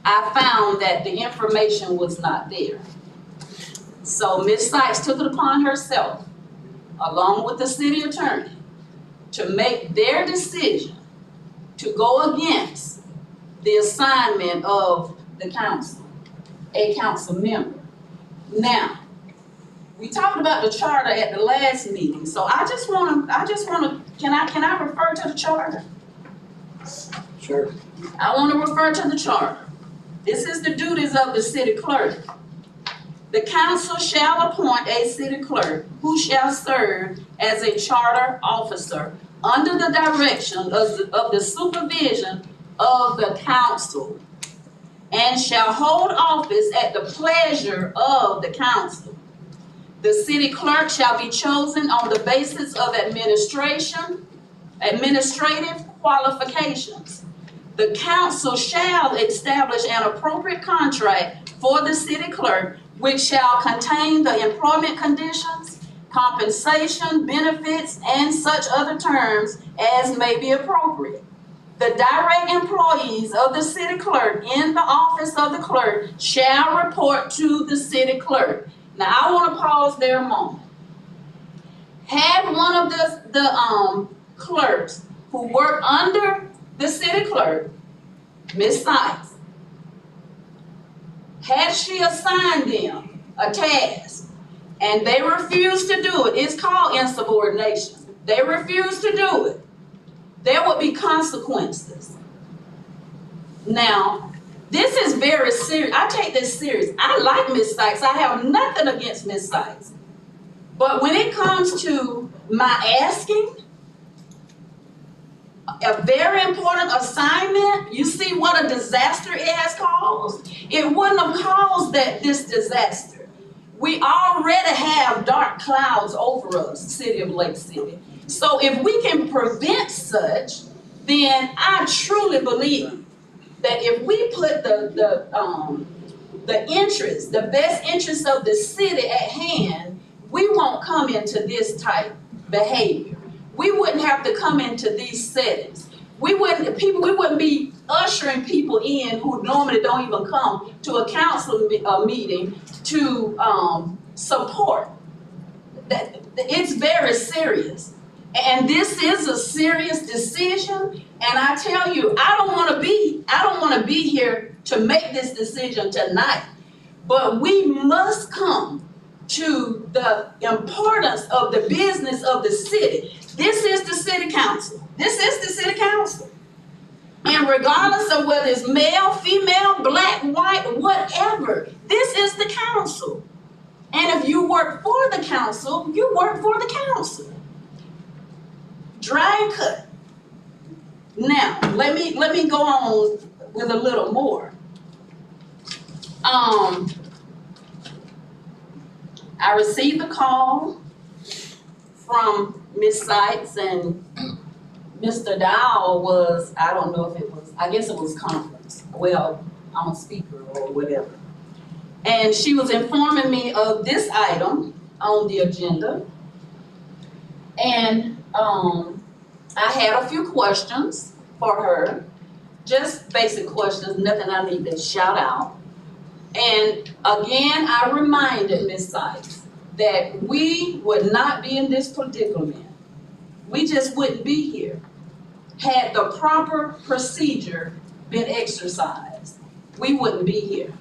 I found that the information was not there. So Ms. Sykes took it upon herself, along with the city attorney, to make their decision to go against the assignment of the council, a council member. Now, we talked about the charter at the last meeting, so I just wanna, can I refer to the charter? Sure. I wanna refer to the charter. This is the duties of the city clerk. The council shall appoint a city clerk who shall serve as a charter officer under the direction of the supervision of the council, and shall hold office at the pleasure of the council. The city clerk shall be chosen on the basis of administrative qualifications. The council shall establish an appropriate contract for the city clerk, which shall contain the employment conditions, compensation, benefits, and such other terms as may be appropriate. The direct employees of the city clerk in the office of the clerk shall report to the city clerk. Now, I want to pause there a moment. Had one of the clerks who work under the city clerk, Ms. Sykes, had she assigned them a task and they refused to do it, it's called insubordination. They refused to do it, there would be consequences. Now, this is very serious. I take this serious. I like Ms. Sykes. I have nothing against Ms. Sykes. But when it comes to my asking, a very important assignment, you see what a disaster it has caused? It wouldn't have caused this disaster. We already have dark clouds over us, city of Lake City. So if we can prevent such, then I truly believe that if we put the interest, the best interest of the city at hand, we won't come into this type behavior. We wouldn't have to come into these settings. We wouldn't be ushering people in who normally don't even come to a council meeting to support. It's very serious. And this is a serious decision. And I tell you, I don't want to be here to make this decision tonight. But we must come to the importance of the business of the city. This is the city council. This is the city council. And regardless of whether it's male, female, black, white, whatever, this is the council. And if you work for the council, you work for the council. Dry and cut. Now, let me go on with a little more. I received a call from Ms. Sykes, and Mr. Dow was, I don't know if it was, I guess it was conference. Well, I'm a speaker or whatever. And she was informing me of this item on the agenda. And I had a few questions for her, just basic questions, nothing I need to shout out. And again, I reminded Ms. Sykes that we would not be in this predicament. We just wouldn't be here had the proper procedure been exercised. We wouldn't be here.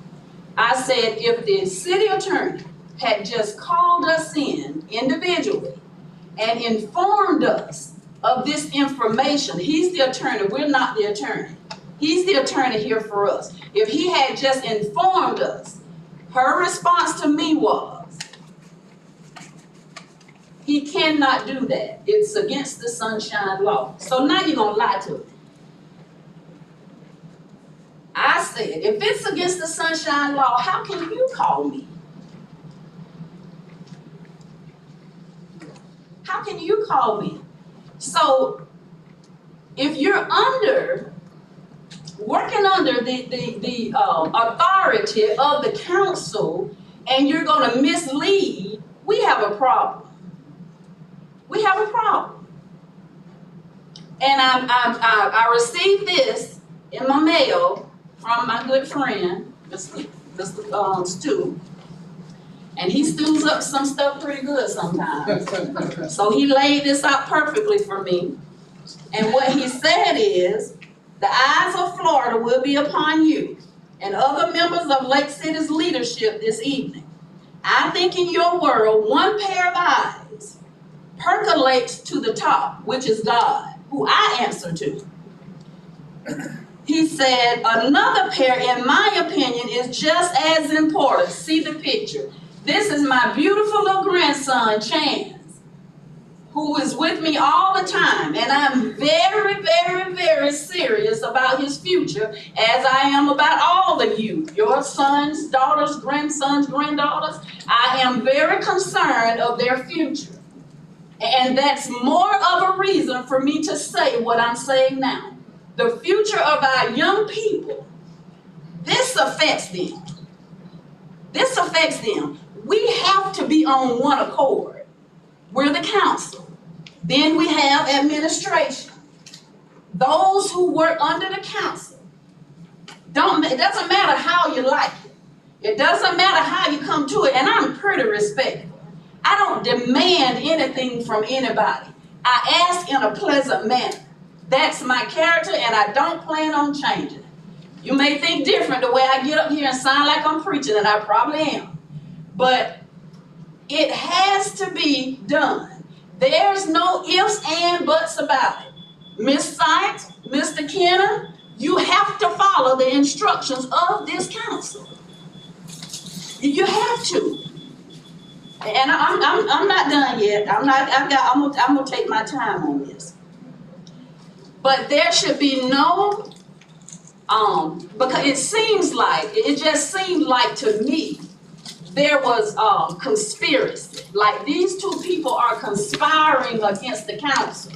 I said, if the city attorney had just called us in individually and informed us of this information, he's the attorney, we're not the attorney. He's the attorney here for us. If he had just informed us, her response to me was, he cannot do that. It's against the Sunshine Law. So now you're gonna lie to me. I said, if it's against the Sunshine Law, how can you call me? How can you call me? So if you're working under the authority of the council and you're gonna mislead, we have a problem. We have a problem. And I received this in my mail from my good friend, Mr. Stu. And he stews up some stuff pretty good sometimes. So he laid this out perfectly for me. And what he said is, the eyes of Florida will be upon you and other members of Lake City's leadership this evening. I think in your world, one pair of eyes percolates to the top, which is God, who I answer to. He said, another pair, in my opinion, is just as important. See the picture. This is my beautiful little grandson, Chance, who is with me all the time. And I'm very, very, very serious about his future, as I am about all the youth, your sons, daughters, grandsons, granddaughters. I am very concerned of their future. And that's more of a reason for me to say what I'm saying now. The future of our young people, this affects them. This affects them. We have to be on one accord. We're the council. Then we have administration. Those who work under the council. It doesn't matter how you like it. It doesn't matter how you come to it. And I'm pretty respectful. I don't demand anything from anybody. I ask in a pleasant manner. That's my character, and I don't plan on changing it. You may think different the way I get up here and sound like I'm preaching, and I probably am. But it has to be done. There's no ifs and buts about it. Ms. Sykes, Mr. Kenner, you have to follow the instructions of this council. You have to. And I'm not done yet. I'm gonna take my time on this. But there should be no, because it just seems like to me, there was conspiracy. Like these two people are conspiring against the council.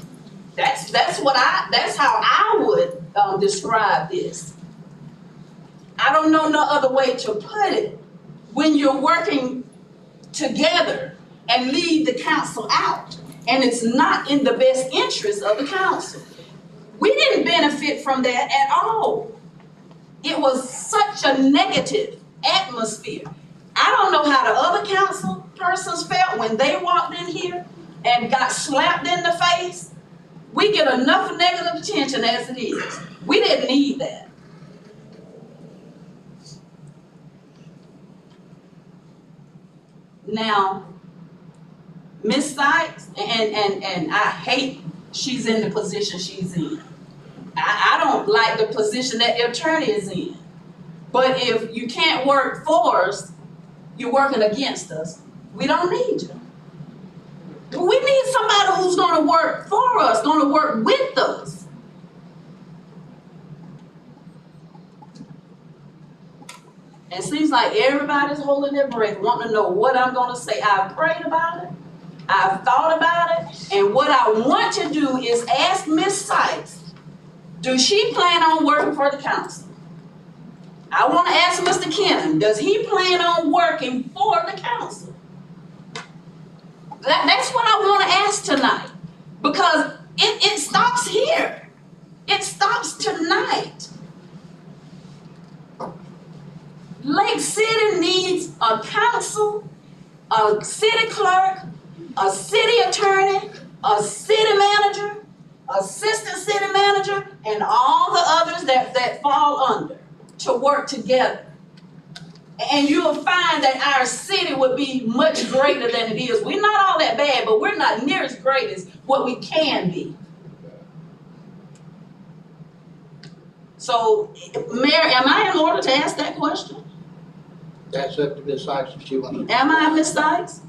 That's how I would describe this. I don't know no other way to put it. When you're working together and lead the council out, and it's not in the best interest of the council. We didn't benefit from that at all. It was such a negative atmosphere. I don't know how the other council persons felt when they walked in here and got slapped in the face. We get enough negative attention as it is. We didn't need that. Now, Ms. Sykes, and I hate she's in the position she's in. I don't like the position that the attorney is in. But if you can't work for us, you're working against us. We don't need you. We need somebody who's gonna work for us, gonna work with us. It seems like everybody's holding their breath, wanting to know what I'm gonna say. I've prayed about it, I've thought about it, and what I want to do is ask Ms. Sykes, does she plan on working for the council? I want to ask Mr. Kennan, does he plan on working for the council? That's what I want to ask tonight, because it stops here. It stops tonight. Lake City needs a council, a city clerk, a city attorney, a city manager, assistant city manager, and all the others that fall under to work together. And you'll find that our city would be much greater than it is. We're not all that bad, but we're not near as great as what we can be. So, Mayor, am I in order to ask that question? That's up to Ms. Sykes if she wants to. Am I, Ms. Sykes?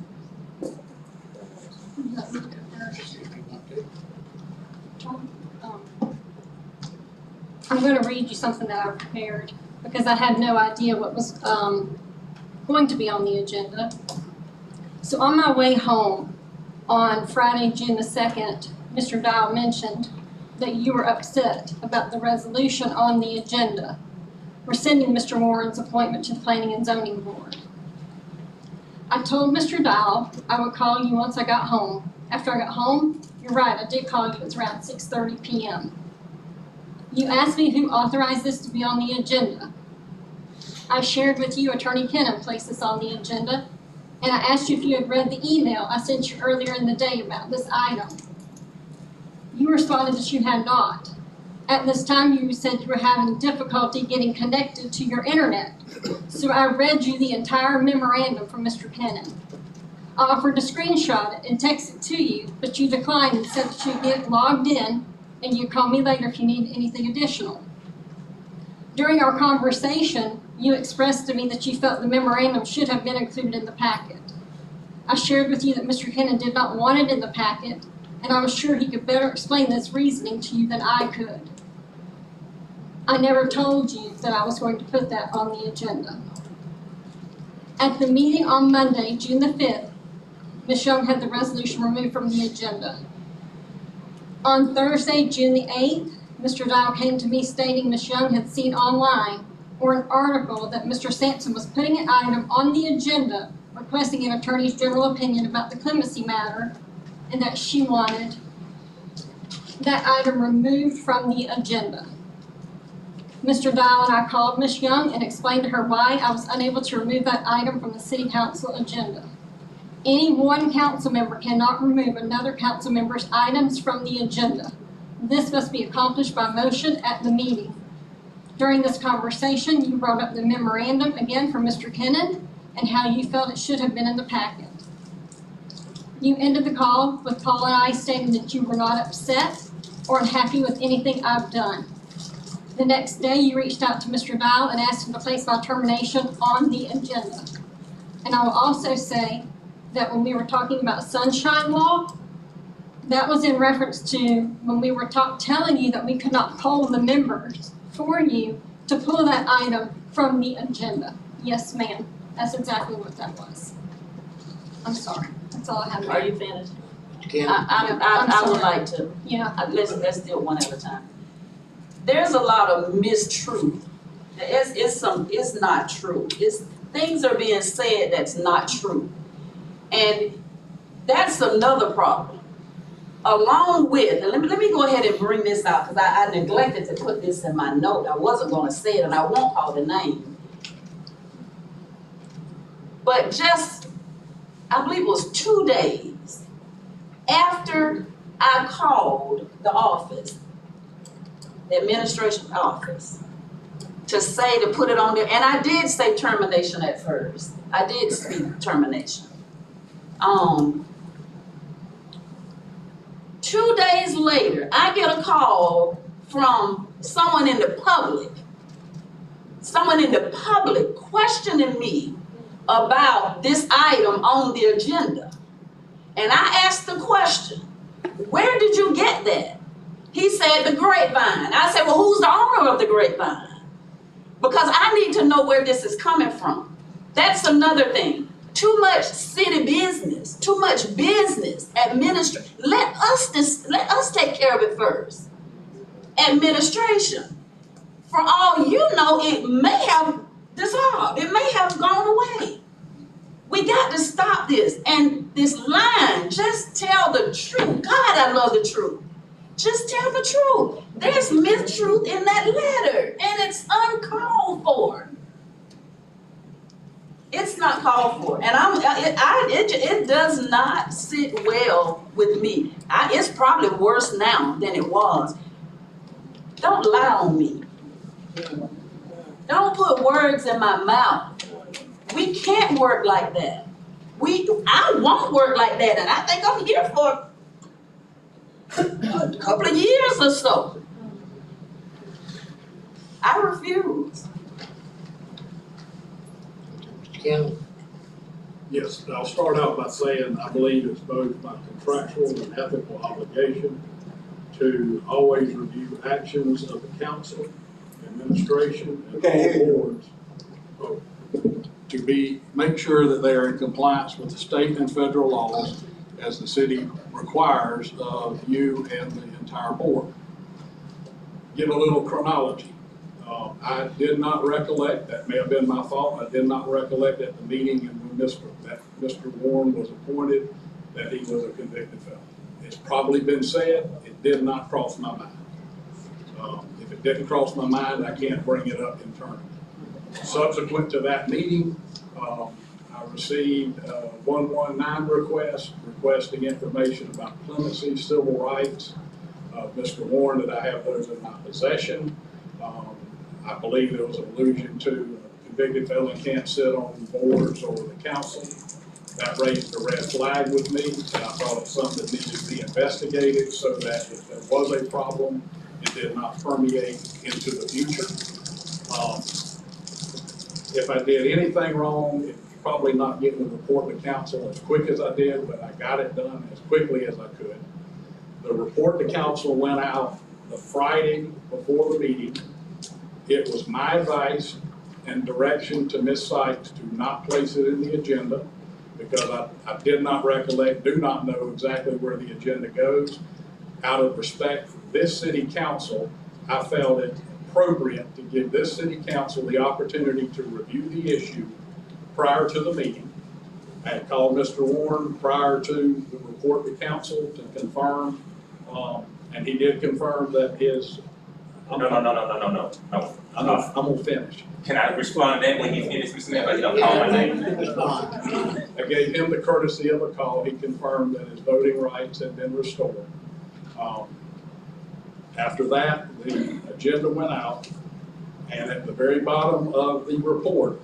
I'm going to read you something that I prepared because I had no idea what was going to be on the agenda. So on my way home on Friday, June the 2nd, Mr. Dial mentioned that you were upset about the resolution on the agenda rescinding Mr. Warren's appointment to the Planning and Zoning Board. I told Mr. Dial I would call you once I got home. After I got home, you're right, I did call you. It was around 6:30 p.m. You asked me who authorized this to be on the agenda. I shared with you Attorney Kennan placed this on the agenda, and I asked you if you had read the email I sent you earlier in the day about this item. You responded that you had not. At this time, you said you were having difficulty getting connected to your internet. So I read you the entire memorandum from Mr. Kennan. I offered to screenshot it and text it to you, but you declined and said that you'd get logged in and you'd call me later if you need anything additional. During our conversation, you expressed to me that you felt the memorandum should have been included in the packet. I shared with you that Mr. Kennan did not want it in the packet, and I was sure he could better explain this reasoning to you than I could. I never told you that I was going to put that on the agenda. At the meeting on Monday, June the 5th, Ms. Young had the resolution removed from the agenda. On Thursday, June the 8th, Mr. Dial came to me stating Ms. Young had seen online or an article that Mr. Sampson was putting an item on the agenda requesting an attorney's general opinion about the clemency matter and that she wanted that item removed from the agenda. Mr. Dial and I called Ms. Young and explained to her why I was unable to remove that item from the city council agenda. Any one council member cannot remove another council member's items from the agenda. This must be accomplished by motion at the meeting. During this conversation, you brought up the memorandum again from Mr. Kennan and how you felt it should have been in the packet. You ended the call with Paul and I stating that you were not upset or unhappy with anything I've done. The next day, you reached out to Mr. Dial and asked him to place my termination on the agenda. And I will also say that when we were talking about sunshine law, that was in reference to when we were telling you that we could not poll the members for you to pull that item from the agenda. Yes, ma'am. That's exactly what that was. I'm sorry. That's all I have. Are you finished? Ken? I would like to. Yeah. Let's do it one at a time. There's a lot of mistruth. It's not true. Things are being said that's not true. And that's another problem. Along with, and let me go ahead and bring this out because I neglected to put this in my note. I wasn't going to say it and I won't call the name. But just, I believe it was 2 days after I called the office, the administration office, to say to put it on there, and I did say termination at first. I did speak termination. 2 days later, I get a call from someone in the public questioning me about this item on the agenda. And I asked the question, where did you get that? He said, the Grapevine. I said, well, who's the owner of the Grapevine? Because I need to know where this is coming from. That's another thing. Too much city business, too much business, administration. Let us take care of it first. Administration. For all you know, it may have dissolved. It may have gone away. We got to stop this. And this line, just tell the truth. God, I love the truth. Just tell the truth. There's mistruth in that letter, and it's uncalled for. It's not called for, and it does not sit well with me. It's probably worse now than it was. Don't lie on me. Don't put words in my mouth We can't work like that. I won't work like that, and I think I'm here for a couple of years or so. I refuse. Mr. Ken, Yes, I'll start out by saying I believe it's both my contractual and ethical obligation to always review actions of the council, administration, and all boards. Make sure that they are in compliance with the state and federal laws as the city requires of you and the entire board. Give a little chronology. I did not recollect, that may have been my fault, I did not recollect at the meeting when Mr. Warren was appointed that he was a convicted felon. It's probably been said, it did not cross my mind. If it didn't cross my mind, I can't bring it up internally. Subsequent to that meeting, I received 119 request requesting information about clemency, civil rights. Mr. Warren, that I have those in my possession. I believe there was an allusion to a convicted felon can't sit on boards or the council. That raised a red flag with me, and I thought it's something that needed to be investigated so that if there was a problem, it did not permeate into the future. If I did anything wrong, it's probably not getting the report to council as quick as I did, but I got it done as quickly as I could. The report to council went out the Friday before the meeting. It was my advice and direction to Ms. Sykes to not place it in the agenda because I did not recollect, do not know exactly where the agenda goes. Out of respect for this city council, I felt it appropriate to give this city council the opportunity to review the issue prior to the meeting. I had called Mr. Warren prior to the report to council to confirm, and he did confirm that his. No. I'm gonna finish. Can I respond to that when he finishes, Mr. Mayor? But you don't call my name. I gave him the courtesy of a call. He confirmed that his voting rights had been restored. After that, the agenda went out, and at the very bottom of the report,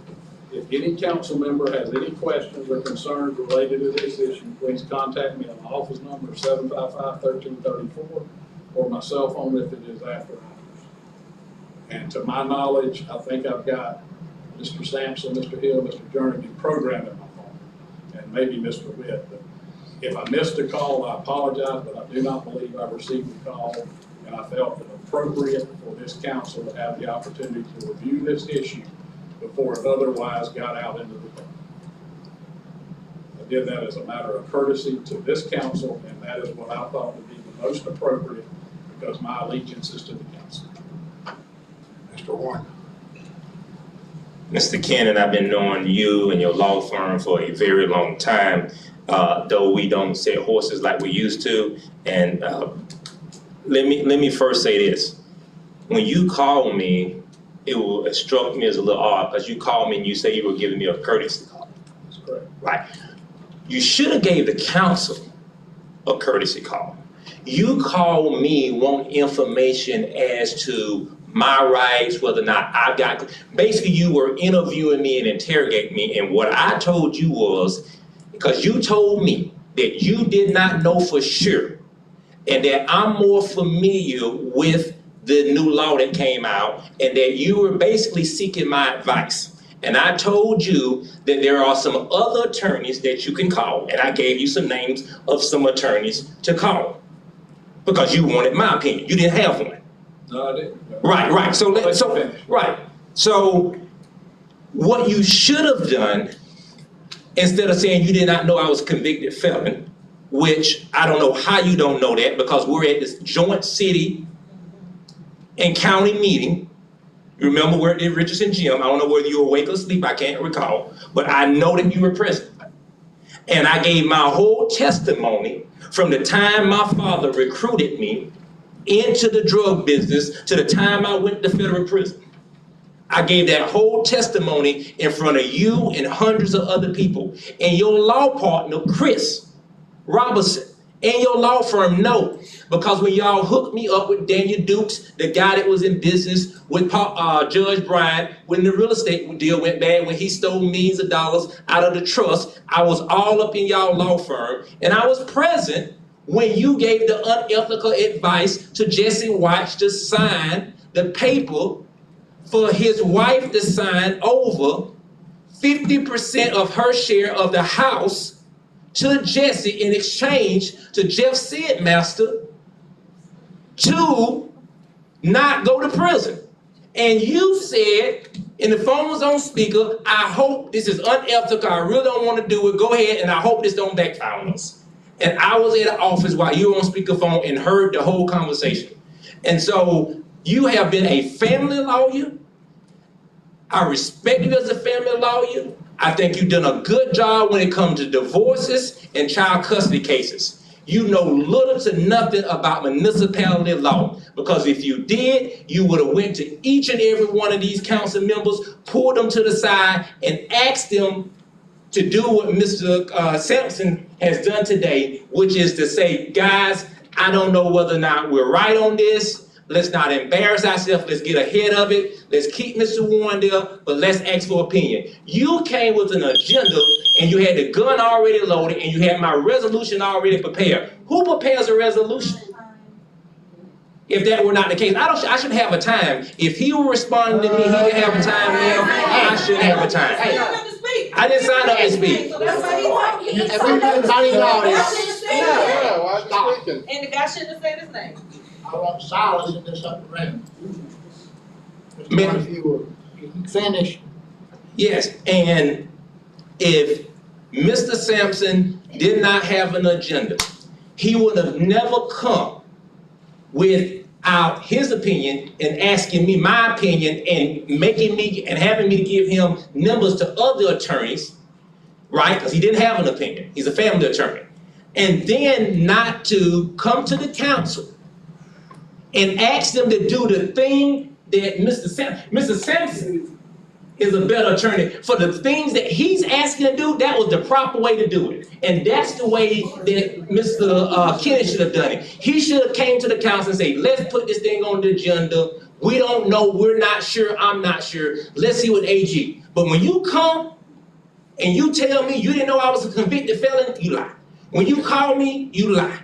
if any council member has any questions or concerns related to this issue, please contact me on my office number 755-1334 or my cell phone if it is after hours. And to my knowledge, I think I've got Mr. Sampson, Mr. Hill, Mr. Jernigan programmed in my phone, and maybe Mr. Witt. But if I missed a call, I apologize, but I do not believe I received the call, and I felt it appropriate for this council to have the opportunity to review this issue before it otherwise got out into the public. I did that as a matter of courtesy to this council, and that is what I thought would be the most appropriate because my allegiance is to the council. Mr. Warren. Mr. Cannon, I've been knowing you and your law firm for a very long time, though we don't sell horses like we used to. And let me first say this. When you called me, it struck me as a little odd because you called me and you said you were giving me a courtesy call. That's correct. Right. You should have gave the council a courtesy call. You called me wanting information as to my rights, whether or not I got, basically you were interviewing me and interrogating me, and what I told you was, because you told me that you did not know for sure, and that I'm more familiar with the new law that came out, and that you were basically seeking my advice. And I told you that there are some other attorneys that you can call, and I gave you some names of some attorneys to call, because you wanted my opinion. You didn't have one. No, I didn't. Right. So what you should have done, instead of saying you did not know I was a convicted felon, which I don't know how you don't know that because we're at this joint city and county meeting. You remember we're at Richardson Gym. I don't know whether you were awake or asleep, I can't recall, but I know that you were present. And I gave my whole testimony from the time my father recruited me into the drug business to the time I went to federal prison. I gave that whole testimony in front of you and hundreds of other people. And your law partner, Chris Robertson, and your law firm know. Because when y'all hooked me up with Daniel Dukes, the guy that was in business with Judge Bryant, when the real estate deal went bad, when he stole millions of dollars out of the trust, I was all up in y'all law firm, and I was present when you gave the unethical advice to Jesse Watts to sign the paper for his wife to sign over 50% of her share of the house to Jesse in exchange to Jeff Sidmaster to not go to prison. And you said, and the phone was on speaker, I hope this is unethical, I really don't want to do it, go ahead, and I hope this don't backfire on us. And I was in the office while you were on speakerphone and heard the whole conversation. And so you have been a family lawyer. I respect you as a family lawyer. I think you've done a good job when it comes to divorces and child custody cases. You know little to nothing about municipality law, because if you did, you would have went to each and every one of these council members, pulled them to the side, and asked them to do what Mr. Sampson has done today, which is to say, guys, I don't know whether or not we're right on this. Let's not embarrass ourselves. Let's get ahead of it. Let's keep Mr. Warren there, but let's ask for opinion. You came with an agenda, and you had the gun already loaded, and you had my resolution already prepared. Who prepares a resolution? If that were not the case, I should have a time. If he were responding to me, he didn't have a time now. I should have a time. I didn't sign up to speak. Everybody in the audience. Stop. And the guy shouldn't have said his name. I want silence in this upper room. Ma'am. If you can finish. Yes, and if Mr. Sampson did not have an agenda, he would have never come without his opinion and asking me my opinion and making me and having me to give him numbers to other attorneys, right? Because he didn't have an opinion. He's a family attorney. And then not to come to the council and ask them to do the thing that Mr. Sampson is a better attorney. For the things that he's asking to do, that was the proper way to do it. And that's the way that Mr. Kennedy should have done it. He should have came to the council and said, let's put this thing on the agenda. We don't know, we're not sure, I'm not sure. Let's see what AG. But when you come and you tell me you didn't know I was a convicted felon, you lie. When you call me, you lie.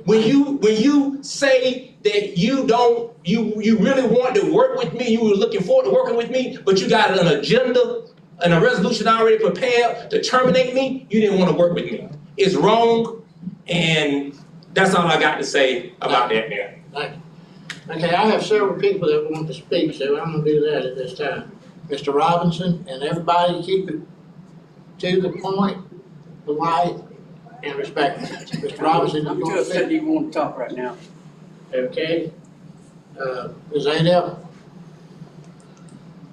When you say that you really want to work with me, you were looking forward to working with me, but you got an agenda and a resolution already prepared to terminate me, you didn't want to work with me. It's wrong, and that's all I got to say about that there. Thank you. Okay, I have several people that want to speak, so I'm gonna do that at this time. Mr. Robinson, and everybody keep it to the point, polite, and respectful. Mr. Robinson, you I'm want too to upset speak? to even want to talk right now. Okay. Ms. Adele?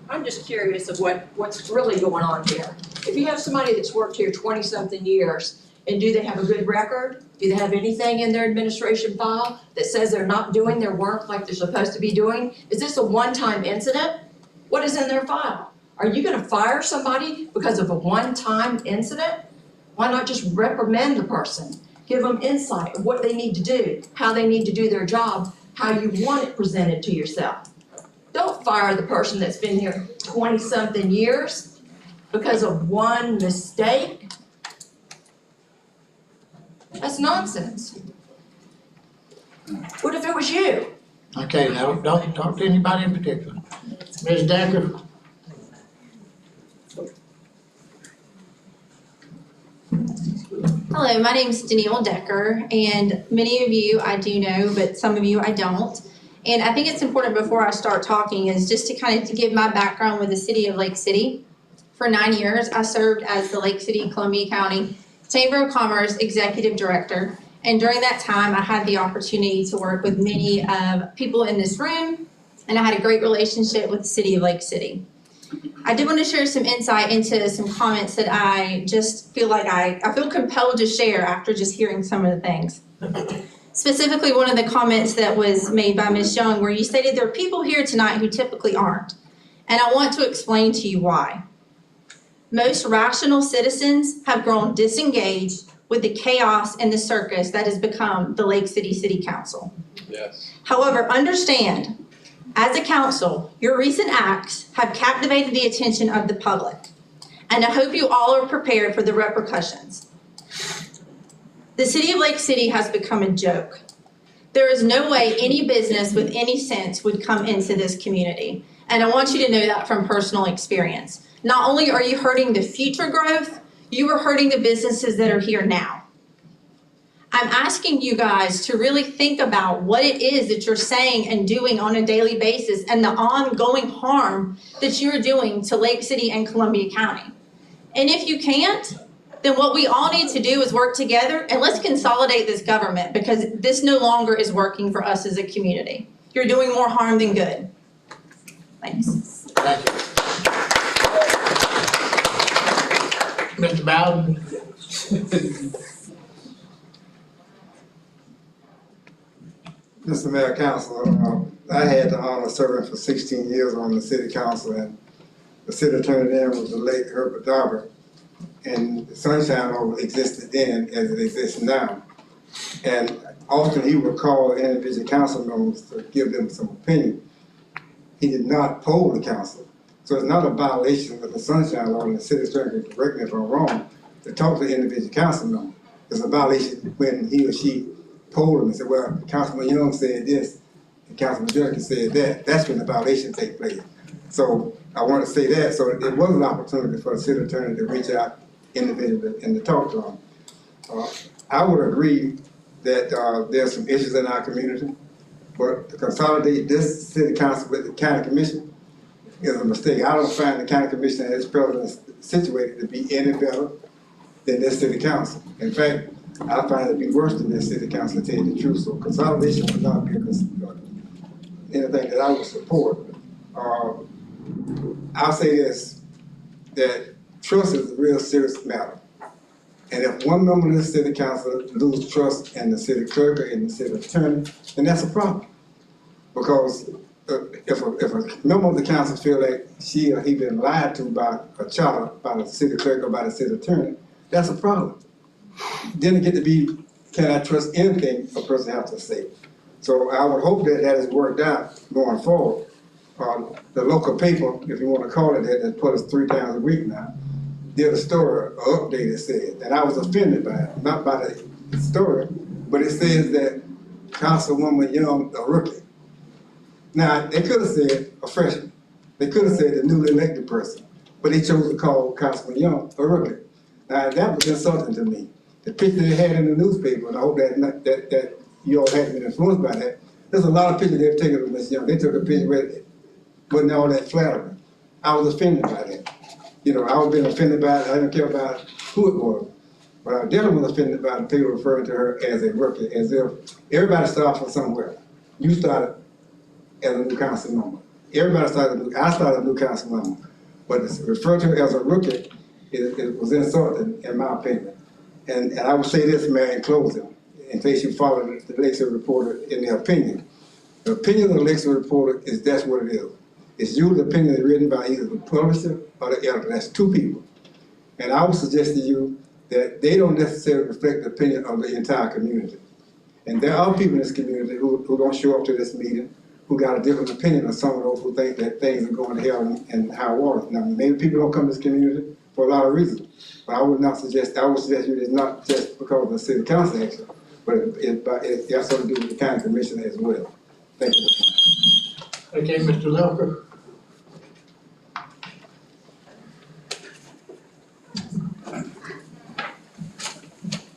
I'm just curious of what's really going on here. If you have somebody that's worked here 20-something years, and do they have a good record? Do they have anything in their administration file that says they're not doing their work like they're supposed to be doing? Is this a one-time incident? What is in their file? Are you gonna fire somebody because of a one-time incident? Why not just reprimand the person? Give them insight of what they need to do, how they need to do their job, how you want it presented to yourself. Don't fire the person that's been here 20-something years because of one mistake. That's nonsense. What if it was you? Okay, now, don't talk to anybody in particular. Ms. Decker? Hello, my name is Danielle Decker, and many of you I do know, but some of you I don't. And I think it's important before I start talking is just to kind of give my background with the city of Lake City. For 9 years, I served as the Lake City, Columbia County Chamber of Commerce Executive Director. And during that time, I had the opportunity to work with many people in this room, and I had a great relationship with the city of Lake City. I did want to share some insight into some comments that I just feel like I feel compelled to share after just hearing some of the things. Specifically, one of the comments that was made by Ms. Young, where you stated there are people here tonight who typically aren't. And I want to explain to you why. Most rational citizens have grown disengaged with the chaos and the circus that has become the Lake City City Council. Yes. However, understand, as a council, your recent acts have captivated the attention of the public, and I hope you all are prepared for the repercussions. The city of Lake City has become a joke. There is no way any business with any sense would come into this community, and I want you to know that from personal experience. Not only are you hurting the future growth, you are hurting the businesses that are here now. I'm asking you guys to really think about what it is that you're saying and doing on a daily basis and the ongoing harm that you're doing to Lake City and Columbia County. And if you can't, then what we all need to do is work together and let's consolidate this government, because this no longer is working for us as a community. You're doing more harm than good. Thanks. Thank you. Mr. Bowden? Mr. Mayor, Council, I had the honor of serving for 16 years on the city council, and the city attorney then was the late Herbert Darby. And the Sunshine Law existed then as it exists now. And often he would call individual council members to give them some opinion. He did not poll the council. So it's not a violation of the Sunshine Law, and the city attorney can correct me if I'm wrong, to talk to the individual council member. It's a violation when he or she polled him and said, well, Councilman Young said this, and Councilman Jerkins said that. That's when the violation takes place. So I want to say that. So it was an opportunity for the city attorney to reach out individually and to talk to them. I would agree that there's some issues in our community, but to consolidate this city council with the county commission is a mistake. I don't find the county commission as president situated to be any better than this city council. In fact, I find it to be worse than this city council, to tell you the truth. So consolidation would not be anything that I would support. I'll say this, that trust is a real serious matter. And if one member of the city council loses trust in the city clerk or in the city attorney, then that's a problem. Because if a member of the council feel like she or he been lied to by a child, by the city clerk or by the city attorney, that's a problem. Then it get to be, can I trust anything a person has to say? So I would hope that that is worked out going forward. The local paper, if you want to call it that put us 3 times a week now, did a story, an update it said, and I was offended by it, not by the story, but it says that Councilwoman Young, a rookie. Now, they could have said a freshman. They could have said the newly elected person, but they chose to call Councilman Young a rookie. Now, that was insulting to me. The picture they had in the newspaper, and I hope that you all haven't been influenced by that, there's a lot of pictures they've taken of Ms. Young. They took a picture where it wasn't all that flattering. I was offended by that. You know, I was being offended by it. I didn't care about who it was. But I definitely was offended by the people referring to her as a rookie, as if everybody started from somewhere. You started as a new council member. Everybody started, I started a new council member. But to refer to her as a rookie, it was insulting, in my opinion. And I would say this, Mayor, in closing, in case you followed the Lake City Reporter in their opinion. The opinion of the Lake City Reporter is that's what it is. It's usually the opinion written by either the publisher or the editor. That's 2 people. And I would suggest to you that they don't necessarily reflect the opinion of the entire community. And there are people in this community who don't show up to this meeting, who got a different opinion of some of those who think that things are going to hell and high water. Now, maybe people don't come to this community for a lot of reasons, but I would suggest you it's not just because of the city council action, but it has something to do with the county commission as well. Thank you. Okay, Mr. Lelker.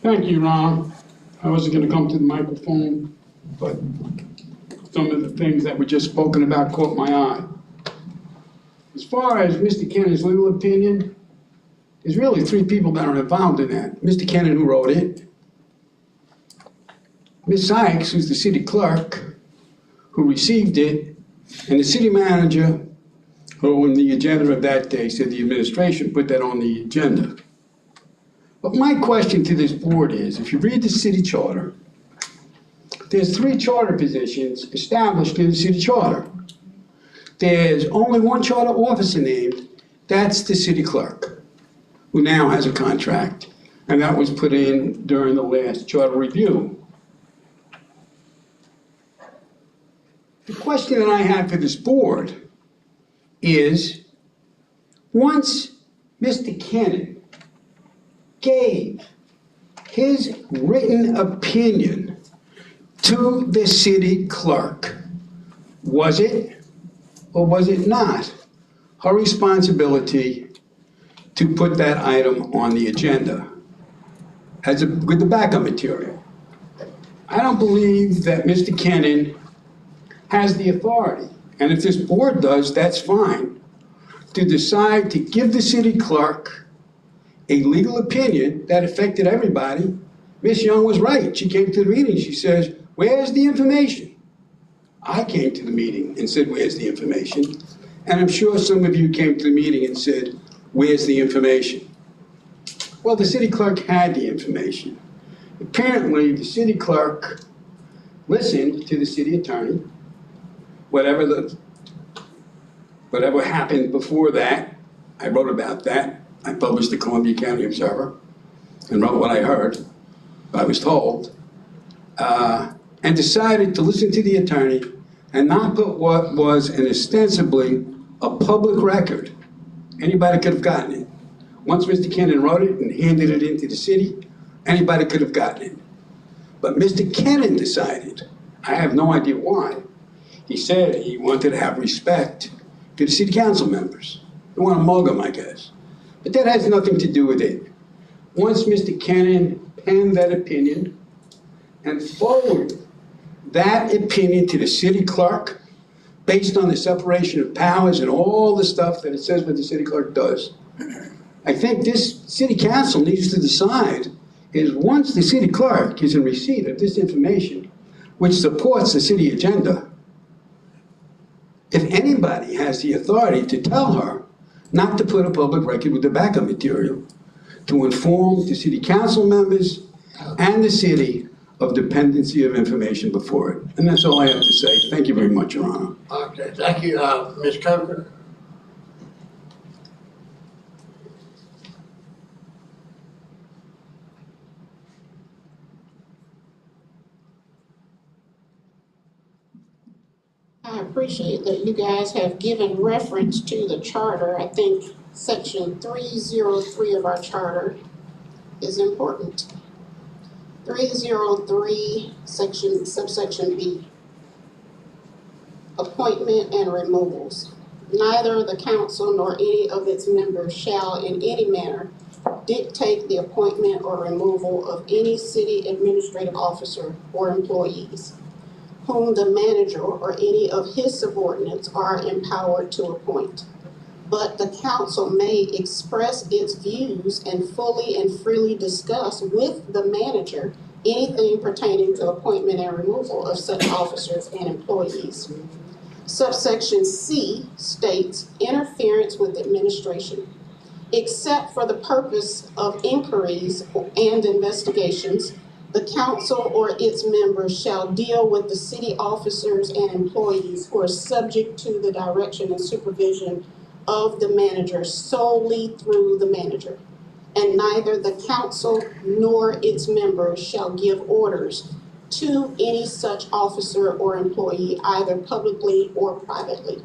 Thank you, Ron. I wasn't gonna come to the microphone, but some of the things that were just spoken about caught my eye. As far as Mr. Kennon's legal opinion, there's really 3 people that are involved in that. Mr. Kennon, who wrote it, Ms. Sykes, who's the city clerk, who received it, and the city manager, who on the agenda of that day said the administration put that on the agenda. But my question to this board is, if you read the city charter, there's 3 charter positions established in the city charter. There's only 1 charter officer named, that's the city clerk, who now has a contract. And that was put in during the last charter review. The question that I have for this board is, once Mr. Cannon gave his written opinion to the city clerk, was it or was it not her responsibility to put that item on the agenda with the backup material? I don't believe that Mr. Cannon has the authority, and if this board does, that's fine, to decide to give the city clerk a legal opinion that affected everybody. Ms. Young was right. She came to the meeting. She says, "Where's the information?" I came to the meeting and said, "Where's the information?" And I'm sure some of you came to the meeting and said, "Where's the information?" Well, the city clerk had the information. Apparently, the city clerk listened to the city attorney. Whatever happened before that, I wrote about that. I published the Columbia County Observer and wrote what I heard, I was told, and decided to listen to the attorney and not put what was an ostensibly a public record. Anybody could have gotten it. Once Mr. Cannon wrote it and handed it into the city, anybody could have gotten it. But Mr. Cannon decided, I have no idea why, he said he wanted to have respect to the city council members. He want to mug them, I guess. But that has nothing to do with it. Once Mr. Cannon penned that opinion and forwarded that opinion to the city clerk based on the separation of powers and all the stuff that it says what the city clerk does, I think this city council needs to decide is once the city clerk is in receipt of this information, which supports the city agenda, if anybody has the authority to tell her not to put a public record with the backup material to inform the city council members and the city of dependency of information before it. And that's all I have to say. Thank you very much, Your Honor. Okay, thank you, Ms. Coker. I appreciate that you guys have given reference to the charter. I think section 303 of our charter is important. 303, subsection B. Appointment and removals. Neither the council nor any of its members shall in any manner dictate the appointment or removal of any city administrative officer or employees whom the manager or any of his subordinates are empowered to appoint. But the council may express its views and fully and freely discuss with the manager anything pertaining to appointment and removal of such officers and employees. Subsection C states interference with administration. Except for the purpose of inquiries and investigations, the council or its members shall deal with the city officers and employees who are subject to the direction and supervision of the manager solely through the manager. And neither the council nor its members shall give orders to any such officer or employee, either publicly or privately.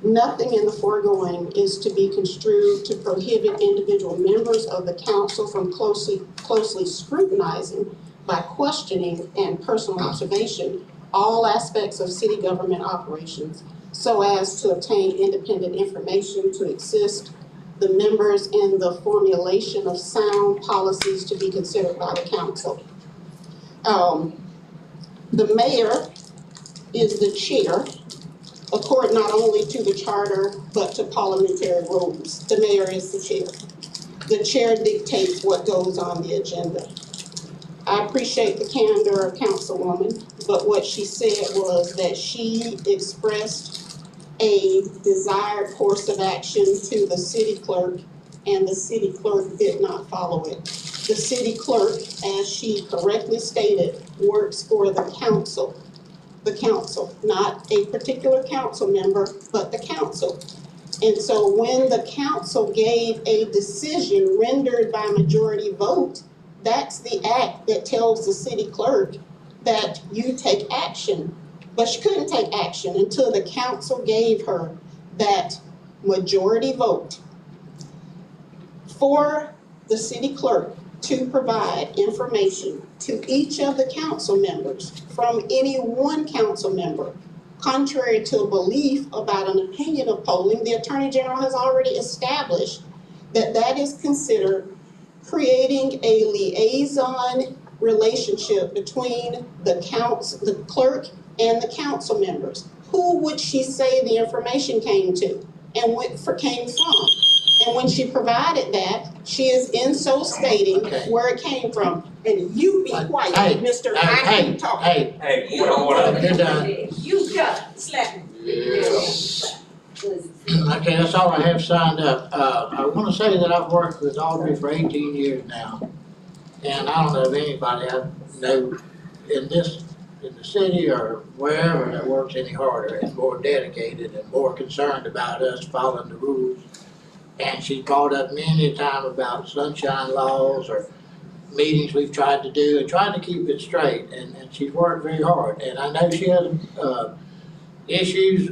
Nothing in the foregoing is to be construed to prohibit individual members of the council from closely scrutinizing by questioning and personal observation all aspects of city government operations so as to obtain independent information to assist the members in the formulation of sound policies to be considered by the council. The mayor is the chair, according not only to the charter, but to parliamentary rules. The mayor is the chair. The chair dictates what goes on the agenda. I appreciate the candor of Councilwoman, but what she said was that she expressed a desired course of action to the city clerk, and the city clerk did not follow it. The city clerk, as she correctly stated, works for the council, not a particular council member, but the council. And so when the council gave a decision rendered by majority vote that's the act that tells the city clerk that you take action. But she couldn't take action until the council gave her that majority vote for the city clerk to provide information to each of the council members from any one council member. Contrary to a belief about an opinion of polling, the Attorney General has already established that that is considered creating a liaison relationship between the clerk and the council members. Who would she say the information came to and came from? And when she provided that, she is in so stating where it came from. And you be quiet, Mr. I keep talking. Hey, You're done. You just slap me. Okay, that's all I have signed up. I want to say that I've worked with Audrey for 18 years now. And I don't know of anybody I know in the city or wherever that works any harder and more dedicated and more concerned about us following the rules. And she brought up many a time about sunshine laws or meetings we've tried to do and trying to keep it straight. And she's worked very hard. And I know she has issues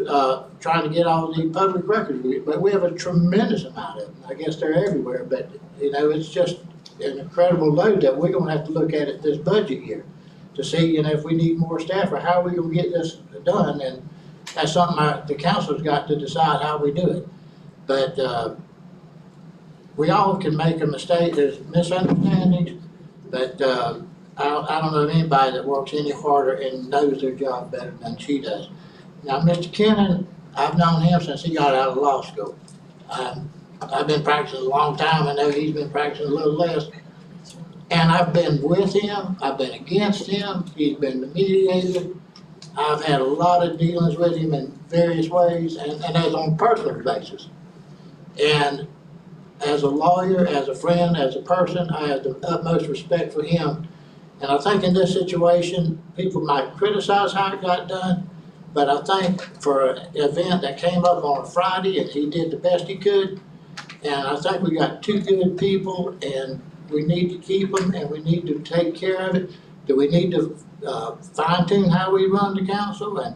trying to get all the public records, but we have a tremendous amount of them. I guess they're everywhere, but you know, it's just an incredible load that we're gonna have to look at it this budget year to see, you know, if we need more staff or how we're gonna get this done. And that's something the council's got to decide how we do it. But we all can make a mistake. There's misunderstandings, but I don't know anybody that works any harder and knows their job better than she does. Now, Mr. Kennon, I've known him since he got out of law school. I've been practicing a long time. I know he's been practicing a little less. And I've been with him, I've been against him, he's been the mediator. I've had a lot of dealings with him in various ways, and that's on a personal basis. And as a lawyer, as a friend, as a person, I have the utmost respect for him. And I think in this situation, people might criticize how it got done, but I think for an event that came up on a Friday and he did the best he could, and I think we got two good people and we need to keep them and we need to take care of it. Do we need to fine tune how we run the council? And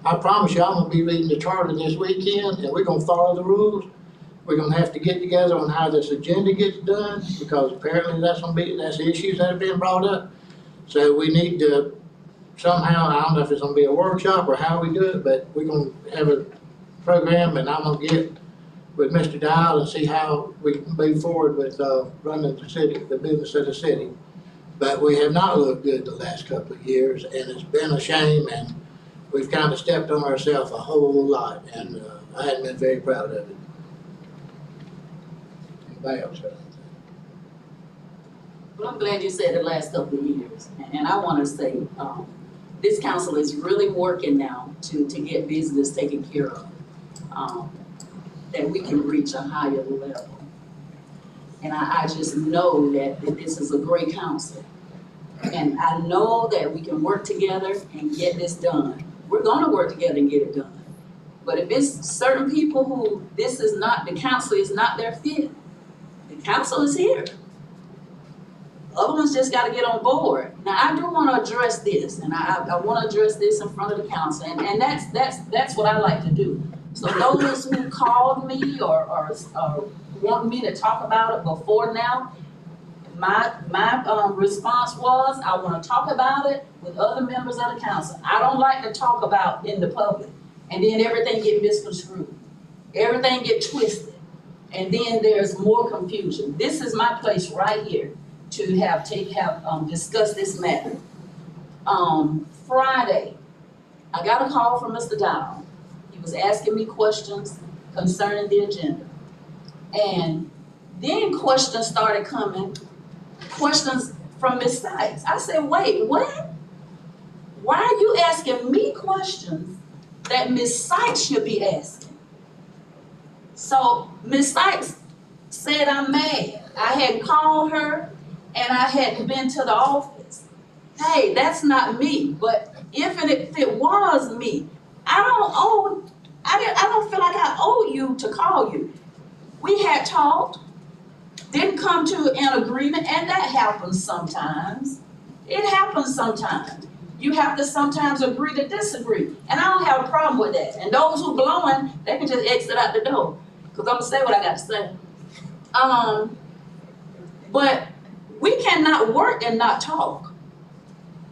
I promise you, I'm gonna be reading the charter this weekend and we're gonna follow the rules. We're gonna have to get together on how this agenda gets done because apparently that's issues that have been brought up. So we need to somehow, I don't know if it's gonna be a workshop or how we do it, but we're gonna have a program and I'm gonna get with Mr. Dial and see how we can move forward with running the city, the business of the city. But we have not looked good the last couple of years and it's been a shame and we've kind of stepped on ourselves a whole lot and I hadn't been very proud of it. Anybody else? Well, I'm glad you said the last couple of years, and I want to say, this council is really working now to get business taken care of, that we can reach a higher level. And I just know that this is a great council. And I know that we can work together and get this done. We're gonna work together and get it done. But if it's certain people who the council is not their fit, the council is here. Other ones just gotta get on board. Now, I do wanna address this, and I wanna address this in front of the council, and that's what I like to do. So those who called me or want me to talk about it before now, my response was, I wanna talk about it with other members of the council. I don't like to talk about in the public, and then everything get misconstrued. Everything get twisted, and then there's more confusion. This is my place right here to have discussed this matter. Friday, I got a call from Mr. Dial. He was asking me questions concerning the agenda. And then questions started coming, questions from Ms. Sykes. I said, wait, what? Why are you asking me questions that Ms. Sykes should be asking? So Ms. Sykes said I'm mad. I hadn't called her and I hadn't been to the office. Hey, that's not me, but if it was me, I don't feel like I owe you to call you. We had talked, didn't can come to an agreement, and that happens sometimes. It happens sometimes. You have to sometimes agree to disagree, and I don't have a problem with that. And those who blowing, they can just exit out the door, because I'm gonna say what I got to say. But we cannot work and not talk.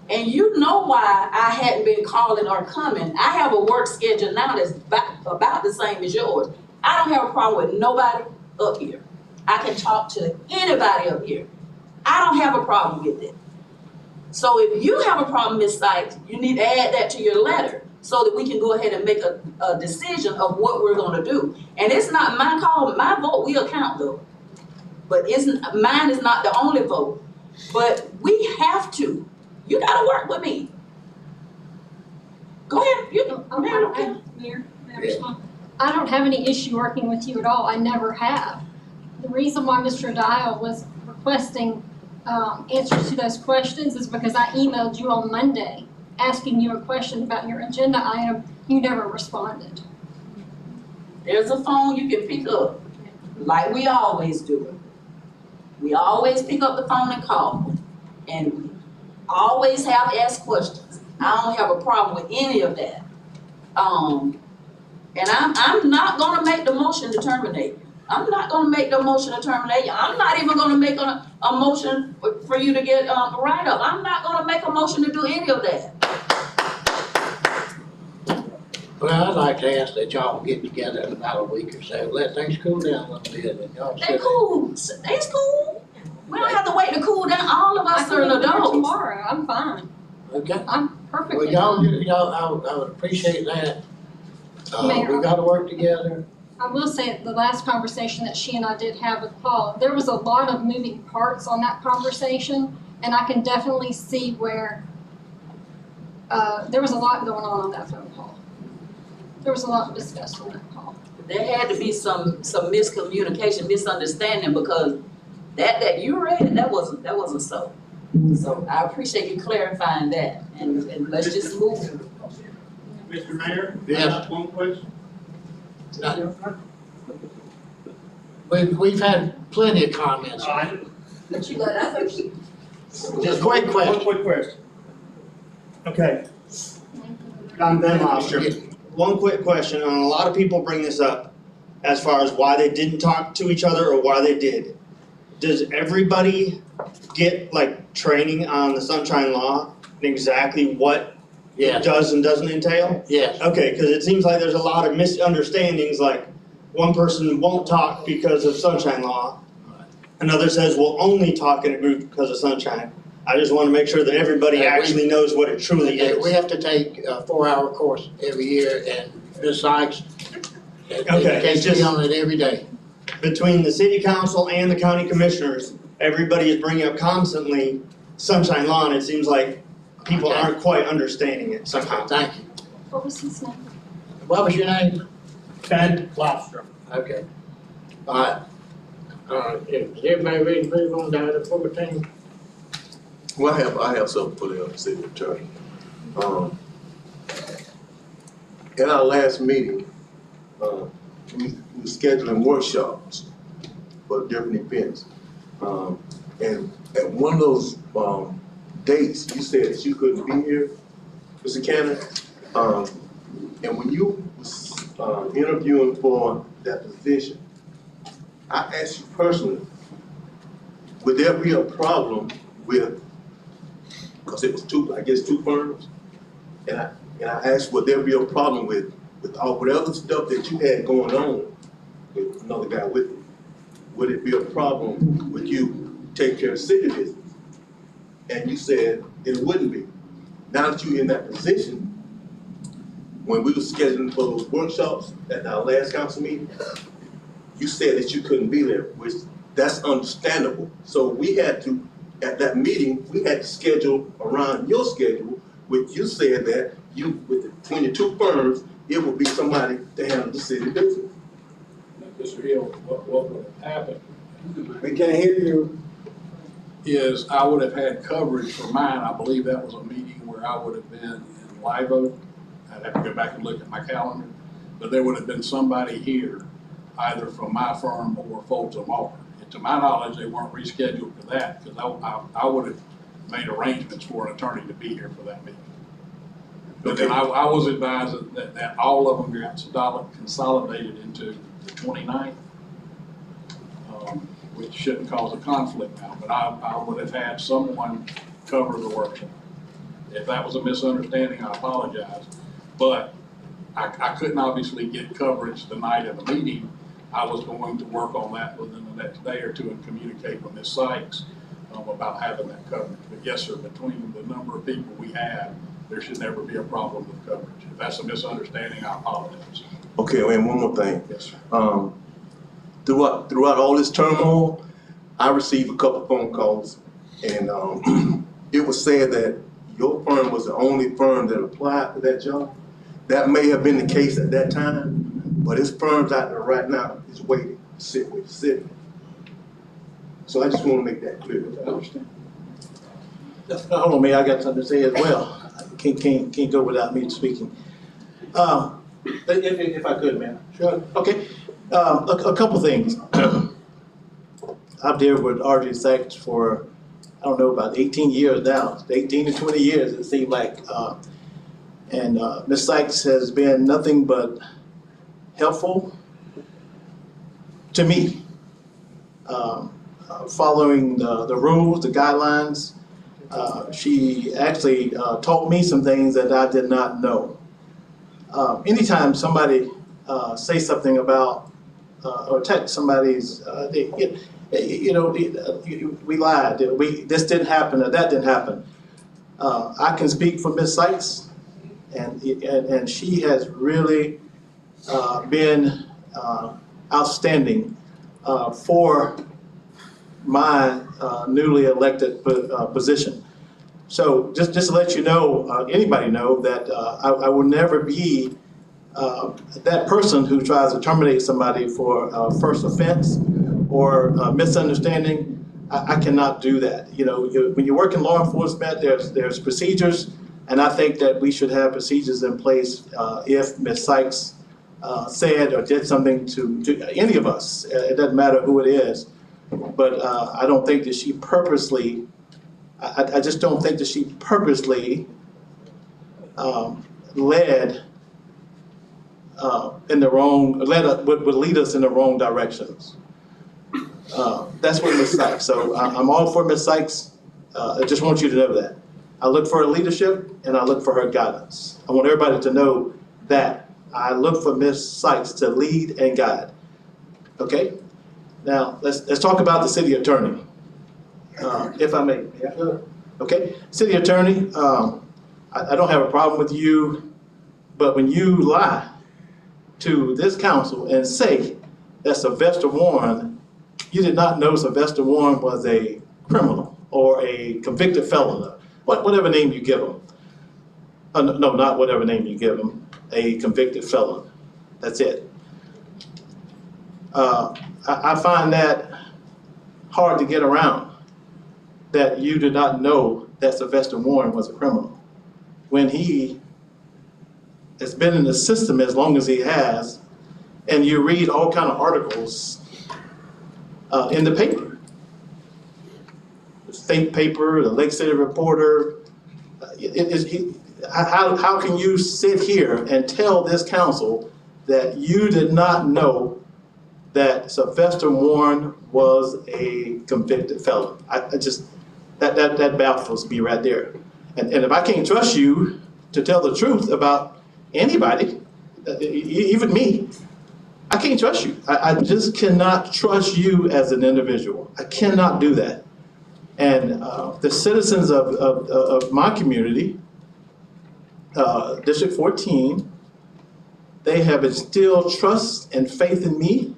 And you know why I hadn't been calling or coming. I have a work schedule now that's about the same as yours. I don't have a problem with nobody up here. I can talk to anybody up here. I don't have a problem with it. So if you have a problem, Ms. Sykes, you need to add that to your letter so that we can go ahead and make a decision of what we're gonna do. And it's not my call, my vote will count though. But mine is not the only vote. But we have to. You gotta work with me. Go ahead, Mayor, may I respond? I don't have any issue working with you at all. I never have. The reason why Mr. Dial was requesting answers to those questions is because I emailed you on Monday asking you a question about your agenda item. You never responded. There's a phone you can pick up, like we always do. We always pick up the phone and call, and always have asked questions. I don't have a problem with any of that. And I'm not gonna make the motion to terminate. I'm not gonna make the motion to terminate you. I'm not even gonna make a motion for you to get a write-up. I'm not gonna make a motion to do any of that. Well, I'd like to ask that y'all get together in about a week or so, let things cool down a little bit, and y'all They cool, it's cool. We don't have to wait to cool down. All of us are adults. Tomorrow, I'm fine. Okay. I'm perfectly Well, fine. y'all, I would appreciate that. Mayor. We gotta work together. I will say at the last conversation that she and I did have with Paul, there was a lot of moving parts on that conversation, and I can definitely see where there was a lot going on that phone call. There was a lot discussed on that call. There had to be some miscommunication, misunderstanding, because that you read, that wasn't so. So I appreciate you clarifying that, and let's just move. Mr. Mayor? Yes. I have one question. We've had plenty of comments. But you got, I think Just quick question. One quick question. Okay. I'm Ben Hofstra. One quick question, and a lot of people bring this up as far as why they didn't talk to each other or why they did. Does everybody get like training on the Sunshine Law and exactly what it does and doesn't entail? Yes. Okay, because it seems like there's a lot of misunderstandings, like one person won't talk because of Sunshine Law. Another says we'll only talk in a group because of Sunshine. I just want to make sure that everybody actually knows what it truly is. We have to take a 4-hour course every year, and Ms. Sykes educates me on it every day. Between the city council and the county commissioners, everybody is bringing up constantly Sunshine Law, and it seems like people aren't quite understanding it somehow. Thank you. What was his name? What was your name? Ben Lofstrom. Okay. All right, is everybody ready to move on to item 14? Well, I have something for the city attorney. In our last meeting, we were scheduling workshops for different events. And at one of those dates, you said that you couldn't be here, Mr. Cannon. And when you was interviewing for that position, I asked you personally, would there be a problem with, because it was two firms, and I asked, would there be a problem with all whatever stuff that you had going on with another guy with you? Would it be a problem with you taking care of city business? And you said it wouldn't be. Now that you're in that position, when we were scheduling for those workshops at our last council meeting, you said that you couldn't be there, which that's understandable. So we had to, at that meeting, we had to schedule around your schedule, which you said that between the two firms, it would be somebody to handle the city business. Mr. Hill, what would have happened We can't hear you. is I would have had coverage for mine. I believe that was a meeting where I would have been in Live Oak. I'd have to go back and look at my calendar, but there would have been somebody here, either from my firm or Folsom Auburn. to my knowledge, they weren't rescheduled for that, because I would have made arrangements for an attorney to be here for that meeting. But then I was advised that all of them got consolidated into the 29th, which shouldn't cause a conflict now, but I would have had someone cover the workshop. If that was a misunderstanding, I apologize, but I couldn't obviously get coverage the night of the meeting. I was going to work on that within the next day or two and communicate with Ms. Sykes about having that coverage. But yes, sir, between the number of people we have, there should never be a problem with coverage. If that's a misunderstanding, I apologize. Okay, and one more thing. Yes, sir. Throughout all this turmoil, I received a couple phone calls, and it was said that your firm was the only firm that applied for that job. That may have been the case at that time, but there's firms out there right now is waiting, sitting. So I just want to make that clear. I understand. Hold on, Mayor, I got something to say as well. Can't go without me speaking. If I could, man. Sure. Okay. A couple things. I've dealt with RJ Sykes for, I don't know, about 18 years now. 18 to 20 years, it seemed like. And Ms. Sykes has been nothing but helpful to me. Following the rules, the guidelines. She actually taught me some things that I did not know. Anytime somebody say something about or text somebody's, we lied. This didn't happen or that didn't happen. I can speak for Ms. Sykes, and she has really been outstanding for my newly elected position. So just to let you know, anybody know that I will never be that person who tries to terminate somebody for first offense or misunderstanding. I cannot do that. When you work in law enforcement, there's procedures, and I think that we should have procedures in place if Ms. Sykes said or did something to any of us. It doesn't matter who it is, but I don't think that she purposely. I just don't think that she purposely led in the wrong, would lead us in the wrong directions. That's what Ms. Sykes. So I'm all for Ms. Sykes. I just want you to know that. I look for her leadership and I look for her guidance. I want everybody to know that I look for Ms. Sykes to lead and guide. Okay? Now let's talk about the city attorney. If I may. Yeah. Okay, city attorney, I don't have a problem with you, but when you lie to this council and say that Sylvester Warren, you did not know Sylvester Warren was a criminal or a convicted felon, whatever name you give him. No, not whatever name you give him, a convicted felon. That's it. I find that hard to get around, that you did not know that Sylvester Warren was a criminal when he has been in the system as long as he has, and you read all kind of articles in the paper, the state paper, the Lake City Reporter. How can you sit here and tell this council that you did not know that Sylvester Warren was a convicted felon? I just, that baffles me right there. And if I can't trust you to tell the truth about anybody, even me, I can't trust you. I just cannot trust you as an individual. I cannot do that. And the citizens of my community, District 14, they have instilled trust and faith in me.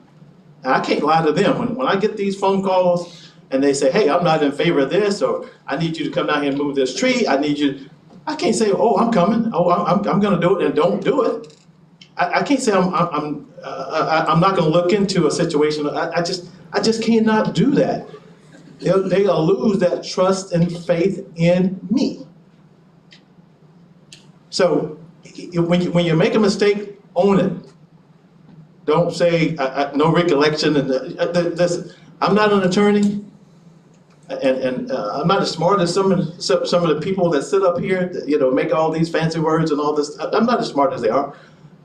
And I can't lie to them. When I get these phone calls and they say, hey, I'm not in favor of this, or I need you to come down here and move this tree, I can't say, oh, I'm coming. Oh, I'm going to do it, and don't do it. I can't say I'm not going to look into a situation. I just cannot do that. They'll lose that trust and faith in me. So when you make a mistake, own it. Don't say no recollection. And I'm not an attorney, and I'm not as smart as some of the people that sit up here, that, you know, make all these fancy words and all this. I'm not as smart as they are,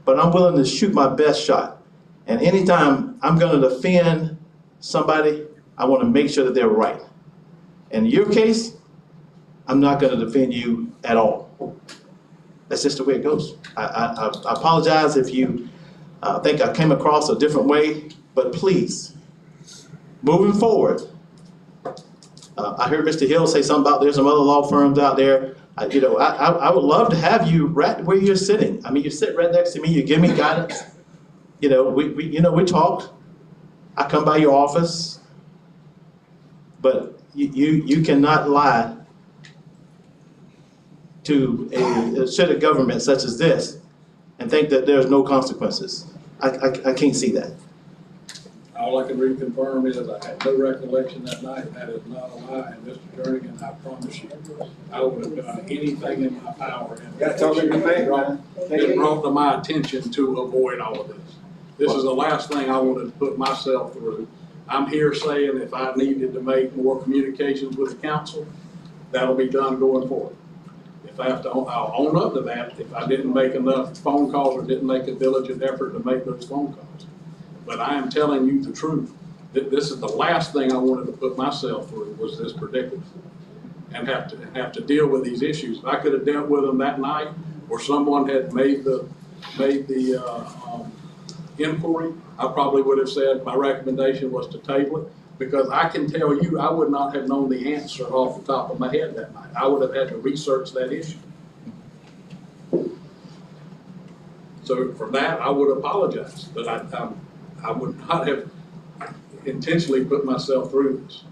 but I'm willing to shoot my best shot. And anytime I'm going to defend somebody, I want to make sure that they're right. In your case, I'm not going to defend you at all. That's just the way it goes. I apologize if you think I came across a different way, but please, moving forward, I heard Mr. Hill say something about there's some other law firms out there. I would love to have you right where you're sitting. I mean, you sit right next to me, you give me guidance. You know, we talked. I come by your office, but you cannot lie to a city government such as this and think that there's no consequences. I can't see that. All I can reconfirm is I had no recollection that night. That is not a lie. And Mr. Jernigan, I promise you, I would have done anything in my power. Got talking to me, It brought to my attention to avoid all of this. This is the last thing I wanted to put myself through. I'm here saying if I needed to make more communications with the council, that'll be done going forward. If I have to, I'll own up to that if I didn't make enough phone calls or didn't make a diligent effort to make those phone calls. But I am telling you the truth. This is the last thing I wanted to put myself through, was this predicament and have to deal with these issues. If I could have dealt with them that night, or someone had made the inquiry, I probably would have said my recommendation was to table it, because I can tell you I would not have known the answer off the top of my head that night. I would have had to research that issue. So for that, I would apologize, but I would not have intentionally put myself through this.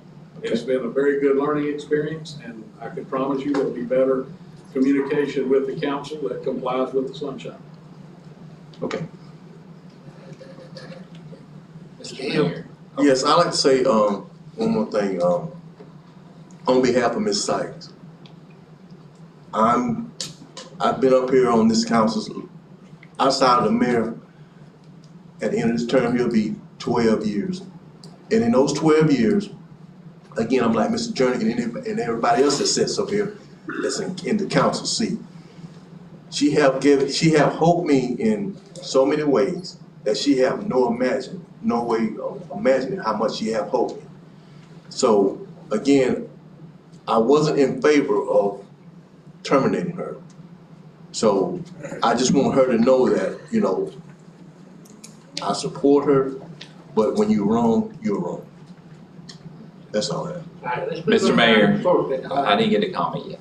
It's been a very good learning experience, and I can promise you there'll be better communication with the council that complies with the sunshine. Okay. Mr. Hill? Yes, I'd like to say one more thing. On behalf of Ms. Sykes, I've been up here on this council, outside of the mayor. At the end of this term, he'll be 12 years. And in those 12 years, again, I'm like Mr. Jernigan and everybody else that sits up here that's in the council seat. She have helped me in so many ways that she have no way of imagining how much she have helped me. So again, I wasn't in favor of terminating her. So I just want her to know that, you know, I support her, but when you're wrong, you're wrong. That's all I have. Mr. Mayor, I didn't get a comment yet.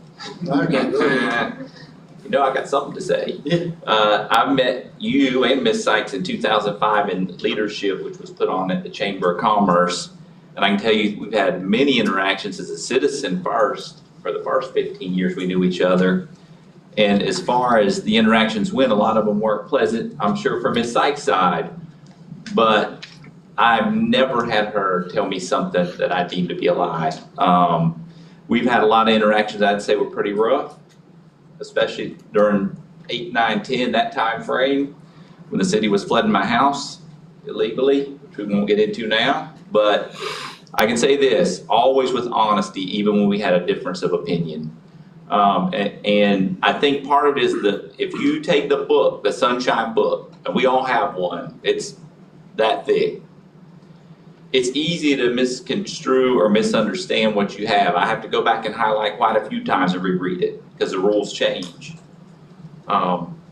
You know, I got something to say. I met you and Ms. Sykes in 2005 in leadership, which was put on at the Chamber of Commerce. And I can tell you, we've had many interactions as a citizen first. For the first 15 years, we knew each other. And as far as the interactions went, a lot of them weren't pleasant, I'm sure, from Ms. Sykes' side. But I've never had her tell me something that I deem to be a lie. We've had a lot of interactions I'd say were pretty rough, especially during 8, 9, 10, that time frame, when the city was flooding my house illegally, which we won't get into now. But I can say this, always with honesty, even when we had a difference of opinion. And I think part of it is that if you take the book, the Sunshine Book, and we all have one, it's that thick. It's easy to misconstrue or misunderstand what you have. I have to go back and highlight quite a few times and reread it because the rules change.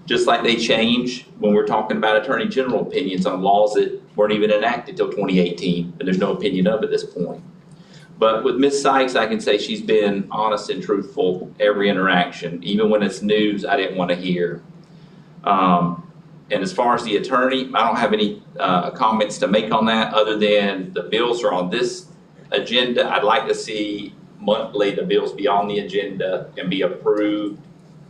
Just like they change when we're talking about Attorney General opinions on laws that weren't even enacted till 2018, and there's no opinion of at this point. But with Ms. Sykes, I can say she's been honest and truthful every interaction, even when it's news I didn't want to hear. And as far as the attorney, I don't have any comments to make on that other than the bills are on this agenda. I'd like to see monthly the bills be on the agenda and be approved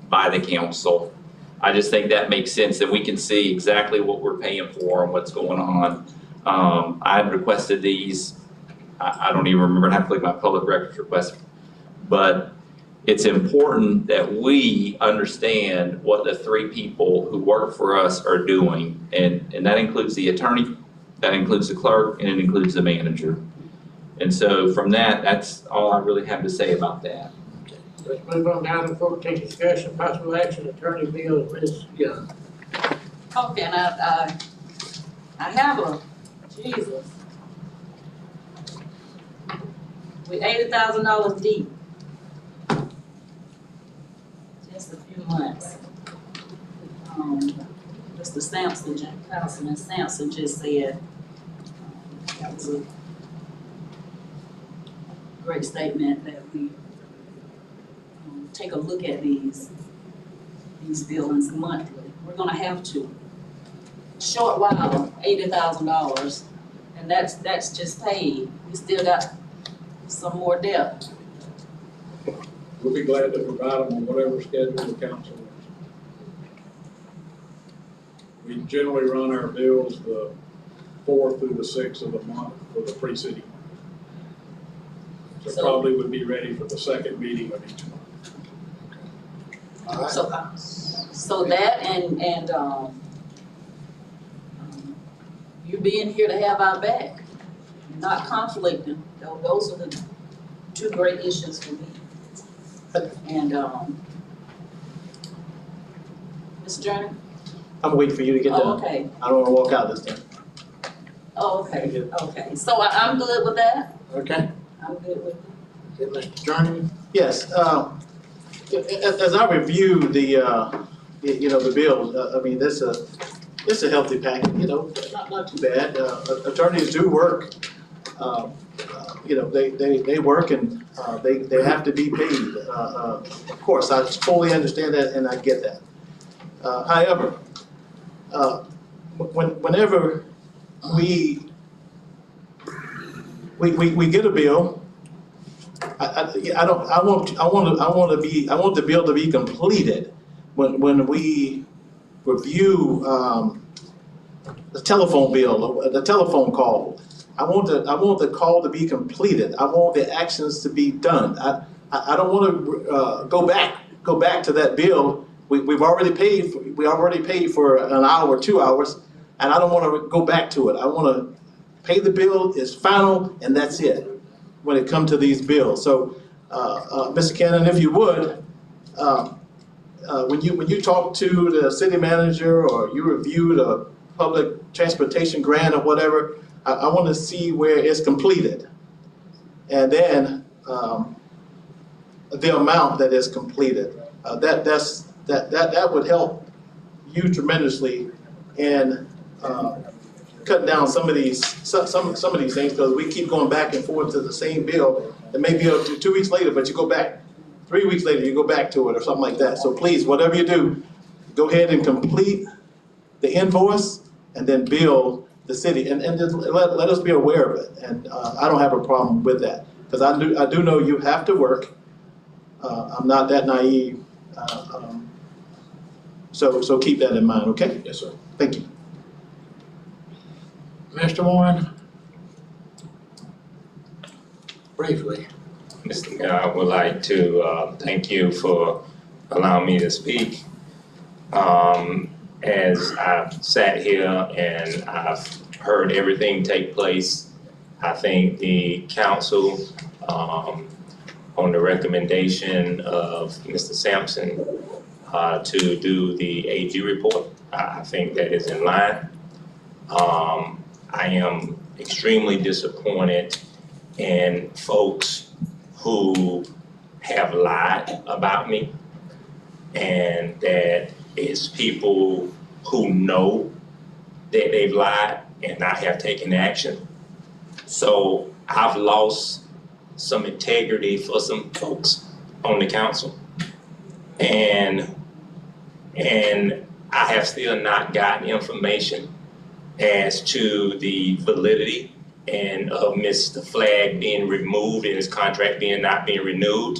by the council. I just think that makes sense, that we can see exactly what we're paying for and what's going on. I had requested these. I don't even remember how to click my public records request, but it's important that we understand what the 3 people who work for us are doing. And that includes the attorney, that includes the clerk, and it includes the manager. And so from that, that's all I really have to say about that. Let's move on to item 14, discussion, possible action, Attorney Bill, Ms. Young. Okay, and I have a, Jesus. We $80,000 deep. Just a few months. Mr. Sampson, Councilman Sampson just said, that was a great statement that we take a look at these billings monthly. We're gonna have to. Short while, $80,000, and that's just paid. We still got some more debt. We'll be glad to provide them on whatever schedule the council wants. We generally run our bills the 4th through the 6th of the month for the pre-city. So probably would be ready for the second meeting of each month. So that and you being here to have our back, not conflicting, those are the two great issues for me. And, Mr. Journey? I'm waiting for you to get Oh, done. okay. I don't wanna walk out this time. Oh, okay, okay. So I'm good with that? Okay. I'm good with it. Okay, Mr. Journeyman? Yes, as I review the bill, I mean, it's a healthy package, not too bad. Attorneys do work, they work and they have to be paid. Of course, I fully understand that and I get that. However, whenever we get a bill, I want the bill to be completed when we review the telephone bill, the telephone call. I want the call to be completed. I want the actions to be done. I don't want to go back to that bill. We already paid for an hour, 2 hours, and I don't want to go back to it. I want to pay the bill, it's final, and that's it when it comes to these bills. So, Mr. Cannon, if you would, when you talk to the city manager or you review the public transportation grant or whatever, I want to see where it's completed. And then the amount that is completed. That would help you tremendously in cutting down some of these things, because we keep going back and forth to the same bill. It may be up to 2 weeks later, but you go back 3 weeks later, you go back to it or something like that. So please, whatever you do, go ahead and complete the invoice and then bill the city, and just let us be aware of it. And I don't have a problem with that, because I do know you have to work. I'm not that naive. So keep that in mind, okay? Yes, sir. Thank you. Mr. Warren? Briefly. Mr. Mayor, I would like to thank you for allowing me to speak. As I've sat here and I've heard everything take place, I think the council, on the recommendation of Mr. Sampson, to do the AG report, I think that is in line. I am extremely disappointed in folks who have lied about me, and that is people who know that they've lied and not have taken action. So I've lost some integrity for some folks on the council. And I have still not gotten information as to the validity and of Mr. Flagg being removed and his contract not being renewed,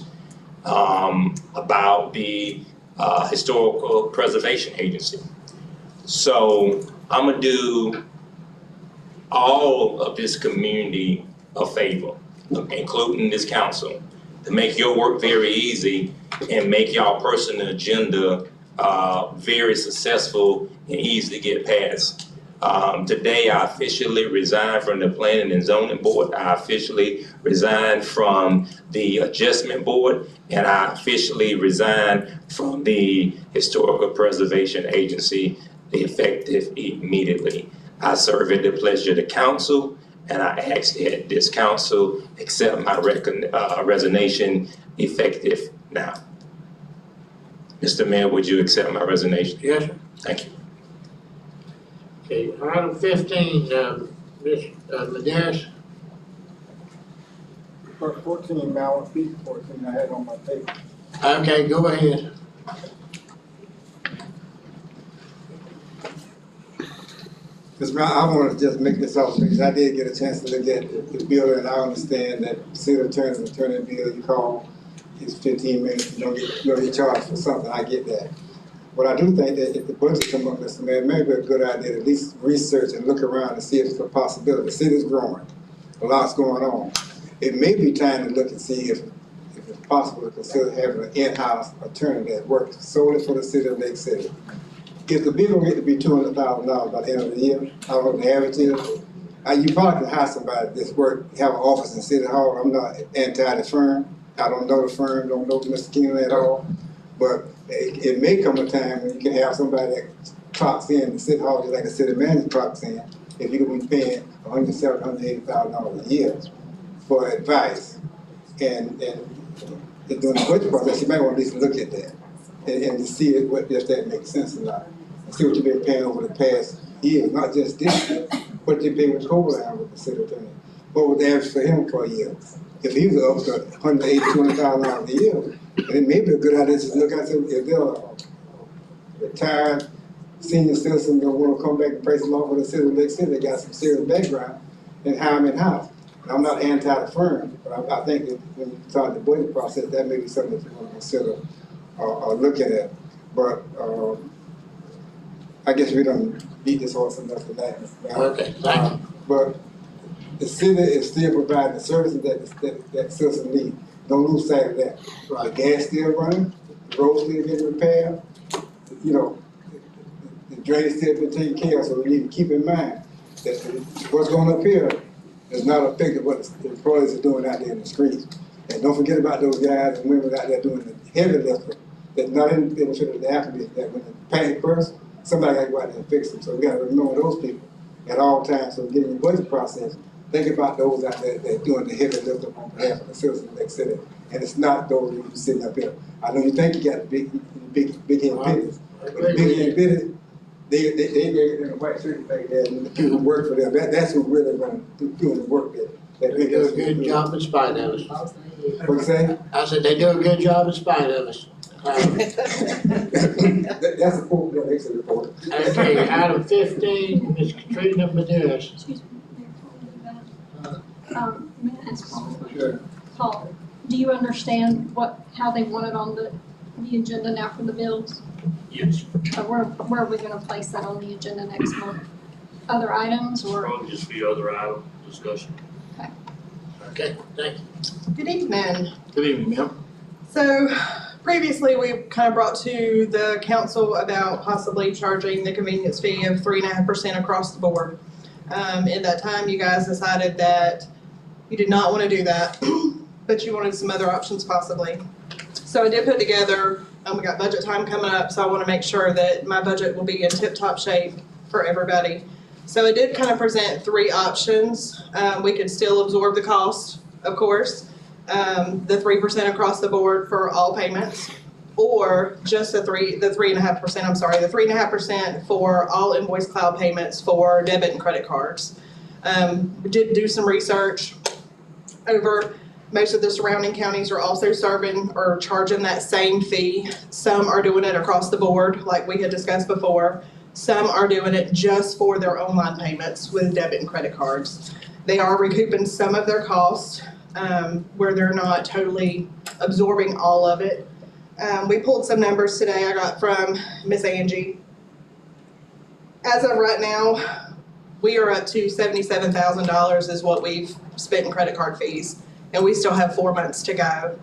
about the Historical Preservation Agency. So I'm gonna do all of this community a favor, including this council, to make your work very easy and make y'all personal agenda very successful and easy to get past. Today, I officially resigned from the Planning and Zoning Board. I officially resigned from the Adjustment Board, and I officially resigned from the Historical Preservation Agency, effective immediately. I serve at the pleasure of the council, and I ask that this council accept my resignation effective now. Mr. Mayor, would you accept my resignation? Yes, sir. Thank you. Okay, item 15, Ms. Maderas. 14, now, I want to speak 14 I had on my paper. Okay, go ahead. Mr. Brown, I want to just make this observation. I did get a chance to look at the bill, and I understand that city attorney bill you call is 15 minutes, you're gonna get charged for something. I get that. But I do think that if the budget come up, Mr. Mayor, it may be a good idea to at least research and look around and see if it's a possibility. The city's growing, a lot's going on. It may be time to look and see if it's possible to consider having an in-house attorney that works solely for the city of Lake City. If the bill will get to be $200,000 by the end of the year, I don't know what the average is, you probably can hire somebody that's have an office in City Hall. I'm not anti the firm. I don't know the firm, don't know Mr. Keenan at all. But it may come a time when you can have somebody that clocks in the City Hall just like a city manager clocks in, if you're going to be paying $170,000, $180,000 a year for advice. And during the budget process, you might want to at least look at that and to see if that makes sense or not. See what you've been paying over the past years, not just this year, what you pay with Copeland with the city attorney. What was the average for him for a year? If he was up to $180,000, $200,000 a year, then it may be a good idea to look at if they're a retired senior citizen that want to come back and praise the law for the city of Lake City, they got some serious background, and hire them in-house. And I'm not anti the firm, but I think that when you start the budget process, that may be something that you want to consider looking at. But I guess we don't beat this horse enough tonight. Okay, thank you. But the city is still providing the services that citizens need. Don't lose sight of that. The gas still running, the roads still getting repaired, you know, the drainage still been taken care of, so we need to keep in mind that what's going up here is not affecting what the employees are doing out there in the streets. And don't forget about those guys and women out there doing the heavy lifting. That's not in the benefit of the applicant, that when the panic bursts, somebody got to go out there and fix them. So we got to remember those people at all times. So getting the budget process, think about those out there that are doing the heavy lifting on behalf of the citizens of Lake City. And it's not those who are sitting up here. I know you think you got big hand business. But the big hand business, they in the white shirt back there, and the people who work for them, that's who really doing the work there. They do a good job in spite of us. What you say? I said they do a good job in spite of us. That's a quote that makes a report. Okay, item 15, Ms. Katrina Maderas. Excuse me, may I ask Paul? Sure. Paul, do you understand how they want it on the agenda now for the bills? Yes. Where are we gonna place that on the agenda next month? Other items or? Probably just be other item discussion. Okay, thank you. Good evening. Good evening, ma'am. So previously, we kind of brought to the council about possibly charging the convenience fee of 3.5% across the board. In that time, you guys decided that you did not want to do that, but you wanted some other options possibly. So I did put together, we got budget time coming up, so I want to make sure that my budget will be in tip-top shape for everybody. So I did kind of present three options. We could still absorb the cost, of course, the 3% across the board for all payments, or just the 3.5% for all invoice cloud payments for debit and credit cards. We did do some research over. Most of the surrounding counties are also serving or charging that same fee. Some are doing it across the board, like we had discussed before. Some are doing it just for their online payments with debit and credit cards. They are recouping some of their costs where they're not totally absorbing all of it. We pulled some numbers today I got from Miss Angie. As of right now, we are up to $77,000 is what we've spent in credit card fees, and we still have 4 months to go.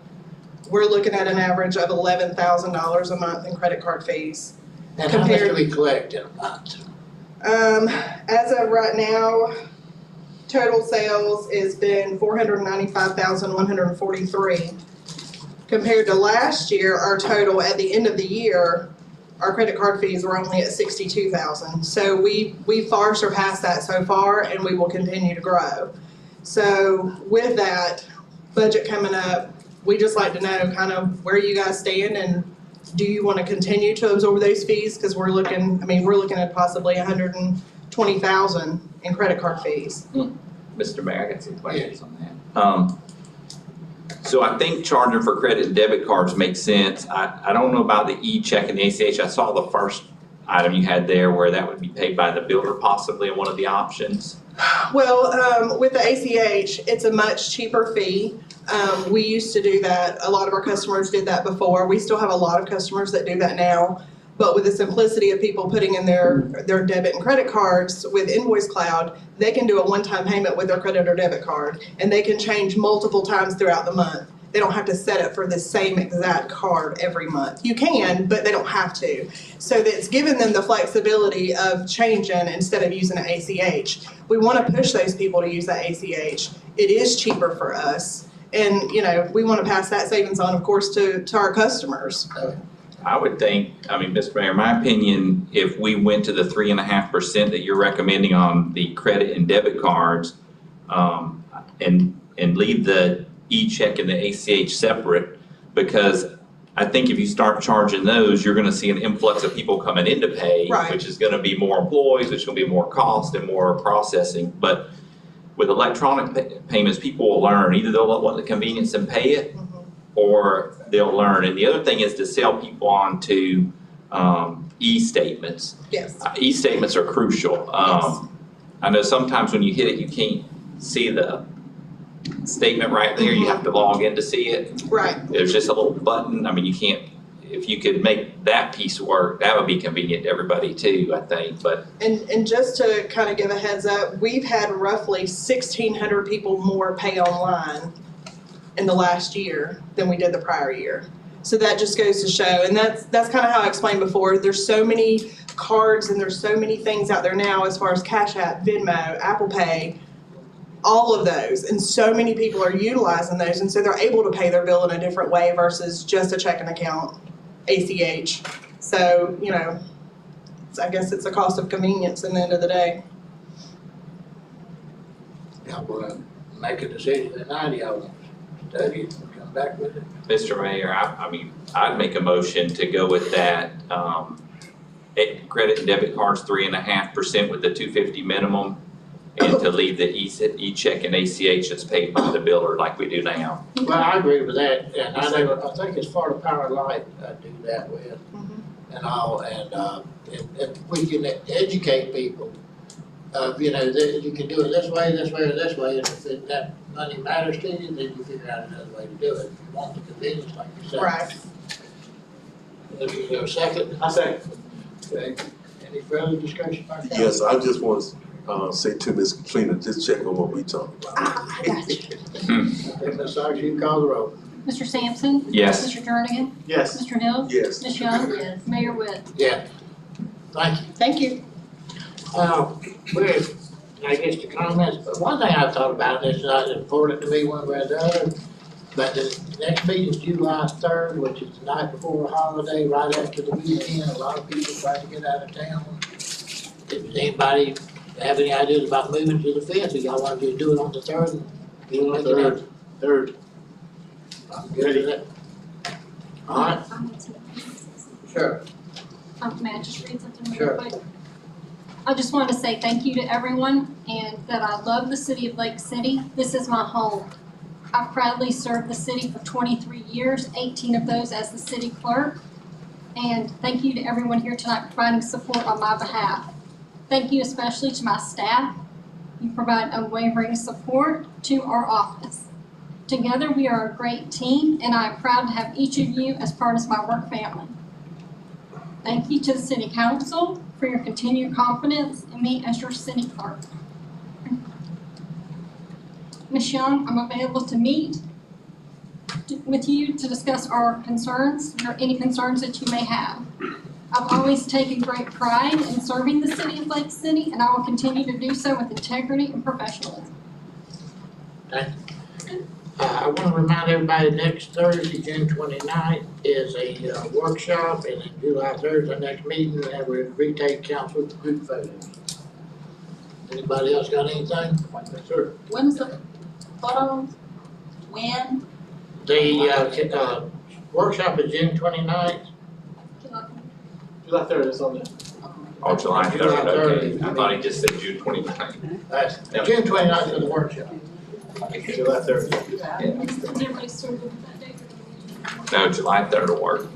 We're looking at an average of $11,000 a month in credit card fees. And how much do we collect in a month? As of right now, total sales has been 495,143. Compared to last year, our total at the end of the year, our credit card fees were only at 62,000. So we far surpassed that so far, and we will continue to grow. So with that budget coming up, we just like to know kind of where you guys stand, and do you want to continue to absorb those fees? Because we're looking at possibly 120,000 in credit card fees. Mr. Mayor, I got some questions on that. So I think charging for credit and debit cards makes sense. I don't know about the e-check and the ACH. I saw the first item you had there where that would be paid by the builder possibly in one of the options. Well, with the ACH, it's a much cheaper fee. We used to do that. A lot of our customers did that before. We still have a lot of customers that do that now. But with the simplicity of people putting in their debit and credit cards with Invoice Cloud, they can do a one-time payment with their credit or debit card, and they can change multiple times throughout the month. They don't have to set it for the same exact card every month. You can, but they don't have to. So that's given them the flexibility of changing instead of using an ACH. We want to push those people to use that ACH. It is cheaper for us. And, we want to pass that savings on, of course, to our customers. I would think, Mr. Mayor, my opinion, if we went to the 3.5% that you're recommending on the credit and debit cards, and leave the e-check and the ACH separate, because I think if you start charging those, you're gonna see an influx of people coming in to pay, Right. which is gonna be more employees, which is gonna be more cost and more processing. But with electronic payments, people will learn. Either they'll want the convenience and pay it, or they'll learn. And the other thing is to sell people on to e-statements. Yes. E-statements are crucial. I know sometimes when you hit it, you can't see the statement right there. You have to log in to see it. Right. There's just a little button. You can't, if you could make that piece work, that would be convenient to everybody too, I think, but. And just to kind of give a heads up, we've had roughly 1,600 people more pay online in the last year than we did the prior year. So that just goes to show, and that's kind of how I explained before. There's so many cards and there's so many things out there now as far as Cash App, Venmo, Apple Pay, all of those. And so many people are utilizing those, and so they're able to pay their bill in a different way versus just a checking account, ACH. So, I guess it's a cost of convenience in the end of the day. Y'all wanna make a decision tonight, y'all wanna study it and come back with it? Mr. Mayor, I'd make a motion to go with that, credit and debit cards 3.5% with the $250 minimum, and to leave the e-check and ACH that's paid by the biller like we do now. Well, I agree with that, and I think it's Florida Power Light do that with, and all, and if we can educate people, that you can do it this way, or this way, and if that money matters to you, then you figure out another way to do it. If you want the convenience, like you said. Right. Is there a second? I second. Okay. Any further discussion? Yes, I just want to say to Ms. Katrina, just check on what we talking about. I got you. Okay, Ms. Sargent, you can call the roll. Mr. Sampson? Yes. Mr. Jernigan? Yes. Mr. Hill? Yes. Ms. Young? Yes. Mayor Witt? Yeah. Thank you. Thank you. I guess the comments, but one thing I thought about, and it's not important to me one way or the other, but the next meeting is July 3rd, which is the night before a holiday, right after the weekend. A lot of people try to get out of town. Does anybody have any ideas about moving to the 5th, or y'all want to just do it on the 3rd? Third. I'm good with it. All right, sure. May I just read something real Sure. quick? I just wanted to say thank you to everyone, and that I love the city of Lake City. This is my home. I proudly served the city for 23 years, 18 of those as the city clerk. And thank you to everyone here tonight for providing support on my behalf. Thank you especially to my staff. You provide unwavering support to our office. Together we are a great team, and I am proud to have each of you as part of my work family. Thank you to the City Council for your continued confidence in me as your city clerk. Ms. Young, I'm available to meet with you to discuss our concerns, or any concerns that you may have. I've always taken great pride in serving the city of Lake City, and I will continue to do so with integrity and professionalism. I want to remind everybody, next Thursday, June 29th, is a workshop, and then July 3rd is our next meeting, and we'll retake council group photos. Anybody else got anything? Sir. When's the photos? When? The workshop is June 29th. July 3rd is on there. Oh, July July 3rd, okay. 3rd. I thought he just said June 29th. June 29th is the workshop. July 3rd. Everybody's sort of that day. No, July 3rd will work.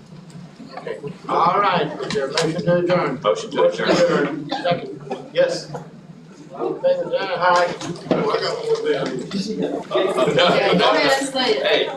Okay. All right, is there a motion to adjourn? Motion to adjourn. Second. Yes. All in favor, say aye. Oh, no, no, no. Go ahead and say it. Hey.